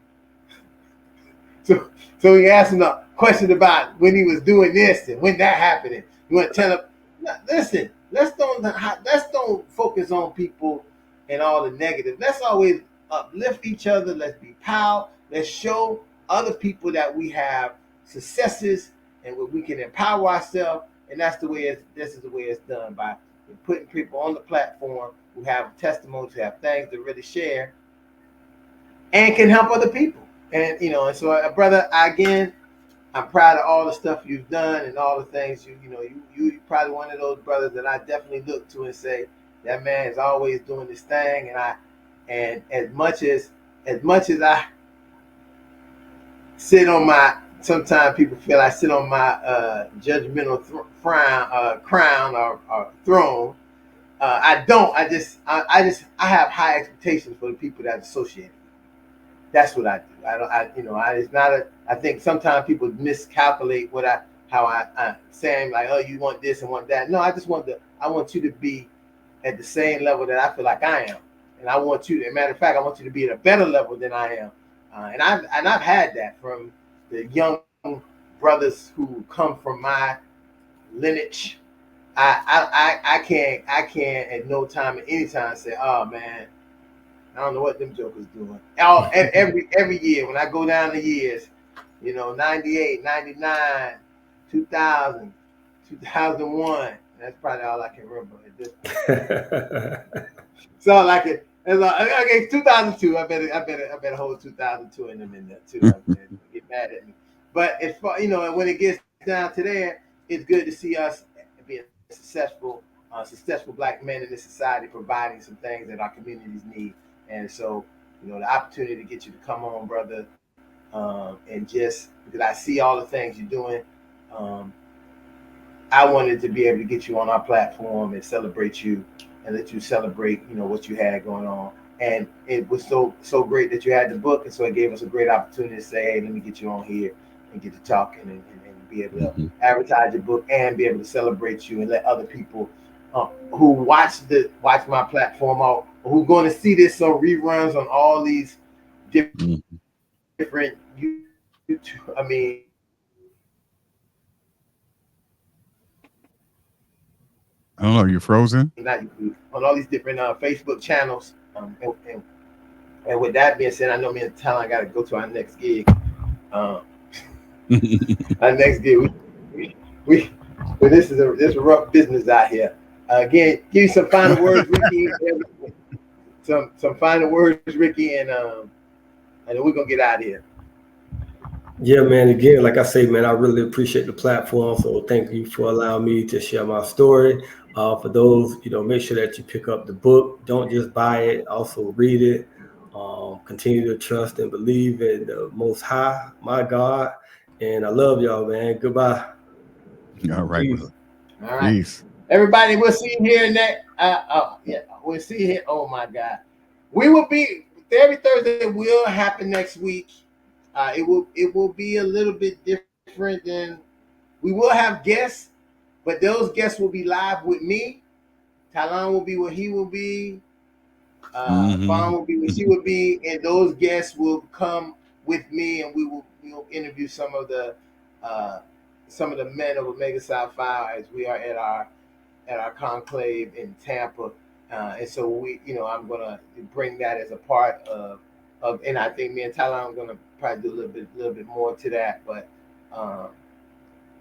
so, so he asked him a question about when he was doing this and when that happened. And you want to tell him, "No, listen, let's don't focus on people and all the negative. Let's always uplift each other. Let's be proud. Let's show other people that we have successes and we can empower ourselves. And that's the way this is the way it's done, by putting people on the platform who have testimonies, who have things to really share, and can help other people. And so, brother, again, I'm proud of all the stuff you've done and all the things you probably one of those brothers that I definitely look to and say that man is always doing this thing. And as much as I sit on my, sometimes people feel I sit on my judgmental crown or throne. I don't. I have high expectations for the people that associate. That's what I do. I don't. It's not a. I think sometimes people miscalculate how I saying like, oh, you want this and want that. No, I just want I want you to be at the same level that I feel like I am, and I want you. As a matter of fact, I want you to be at a better level than I am. And I've had that from the young brothers who come from my lineage. I can't at no time at any time say, oh man, I don't know what them jokers doing. Every year when I go down the years, 98, 99, 2000, 2001. That's probably all I can remember at this point. So like it's like, okay, 2002. I better hold 2002 in them in there too. Get mad at me. But as far when it gets down to there, it's good to see us being successful black men in this society, providing some things that our communities need. And so, the opportunity to get you to come on, brother, and just because I see all the things you're doing, um, I wanted to be able to get you on our platform and celebrate you and let you celebrate, what you had going on. And it was so great that you had the book, and so it gave us a great opportunity to say, hey, let me get you on here and get to talking and be able to advertise your book and be able to celebrate you and let other people who watch my platform out, who going to see this on reruns on all these different YouTube. I mean, I don't know. You're frozen. not YouTube, on all these different Facebook channels. And with that being said, I know me and Talon got to go to our next gig. Um, our next gig, we but this is a rough business out here. Again, give you some final words, Ricky. Some final words, Ricky, and then we're gonna get out of here. Yeah, man. Again, like I say, man, I really appreciate the platform. So thank you for allowing me to share my story. For those, make sure that you pick up the book. Don't just buy it, also read it. Continue to trust and believe in the Most High, my God. And I love y'all, man. Goodbye. All right, Peace. brother. All right, Peace. everybody. We'll see you here next. Yeah, we'll see you here. Oh my God, we will be every Thursday. Will happen next week. It will be a little bit different than we will have guests, but those guests will be live with me. Talon will be what he will be. Fawn will be what she will be, and those guests will come with me, and we'll interview uh, some of the men of Omega Psi Phi as we are at our conclave in Tampa, and so I'm gonna bring that as a part and I think me and Tyler are gonna probably do a little bit more to that, but um,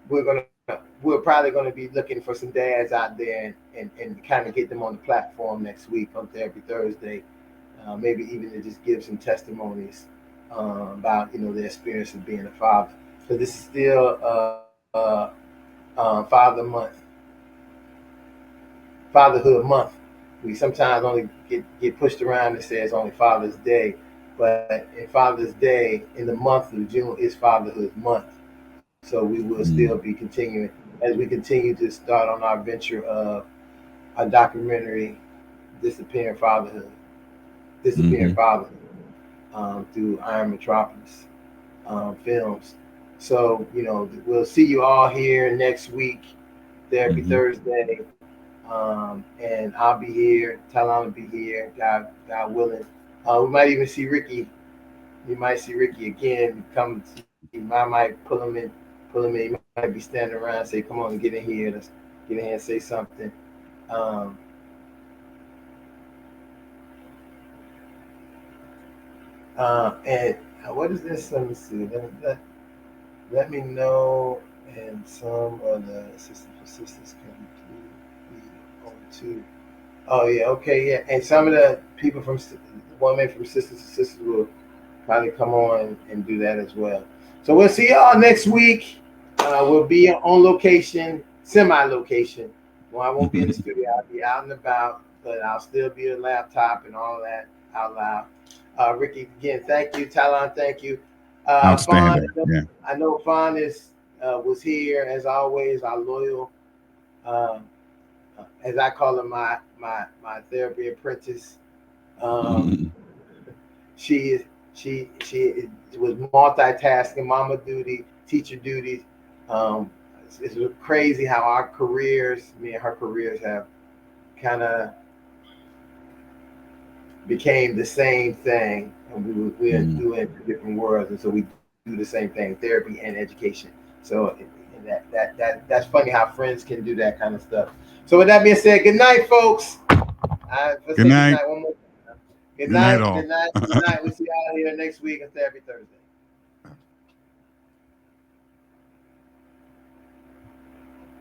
we're probably gonna be looking for some dads out there and kind of get them on the platform next week on every Thursday, maybe even to just give some testimonies about their experience of being a father. So this is still Father Month, Fatherhood Month. we sometimes only get pushed around and say it's only Father's Day, but in Father's Day in the month of June is Fatherhood Month. So we will still be continuing as we continue to start on our venture of a documentary, Disappearing Fatherhood, Disappearing Fatherhood, through Iron Metropolis films. So, we'll see you all here next week, Therapy Thursday. And I'll be here. Talon will be here, God willing. We might even see Ricky. You might see Ricky again. Come, I might pull him in. He might be standing around, say, "Come on, get in here. Let's get in here and say something." Um, and what is this? Let me see. Let me know, and some of the assistants can be on too. Oh yeah, okay, yeah. And some of the people from the women from Sisters to Sisters will probably come on and do that as well. So we'll see y'all next week. We'll be on location, semi-location. Well, I won't be in the studio. I'll be out and about, but I'll still be a laptop and all that out loud. Ricky, again, thank you. Talon, thank you. Fawn, Outstanding. Yeah. I know Fawn was here as always. Our loyal, um, as I call her, my therapy apprentice. Um, she is she was multitasking, mama duty, teacher duties. It's crazy how our careers, me and her careers, have kind of became the same thing, and we're doing different worlds, and so we do the same thing, therapy and education. So and that's funny how friends can do that kind of stuff. So with that being said, good night, folks. Let's Good say good night. night one more time. Good Good night, night, all. good night, good night. We'll see y'all here next week on Therapy Thursday.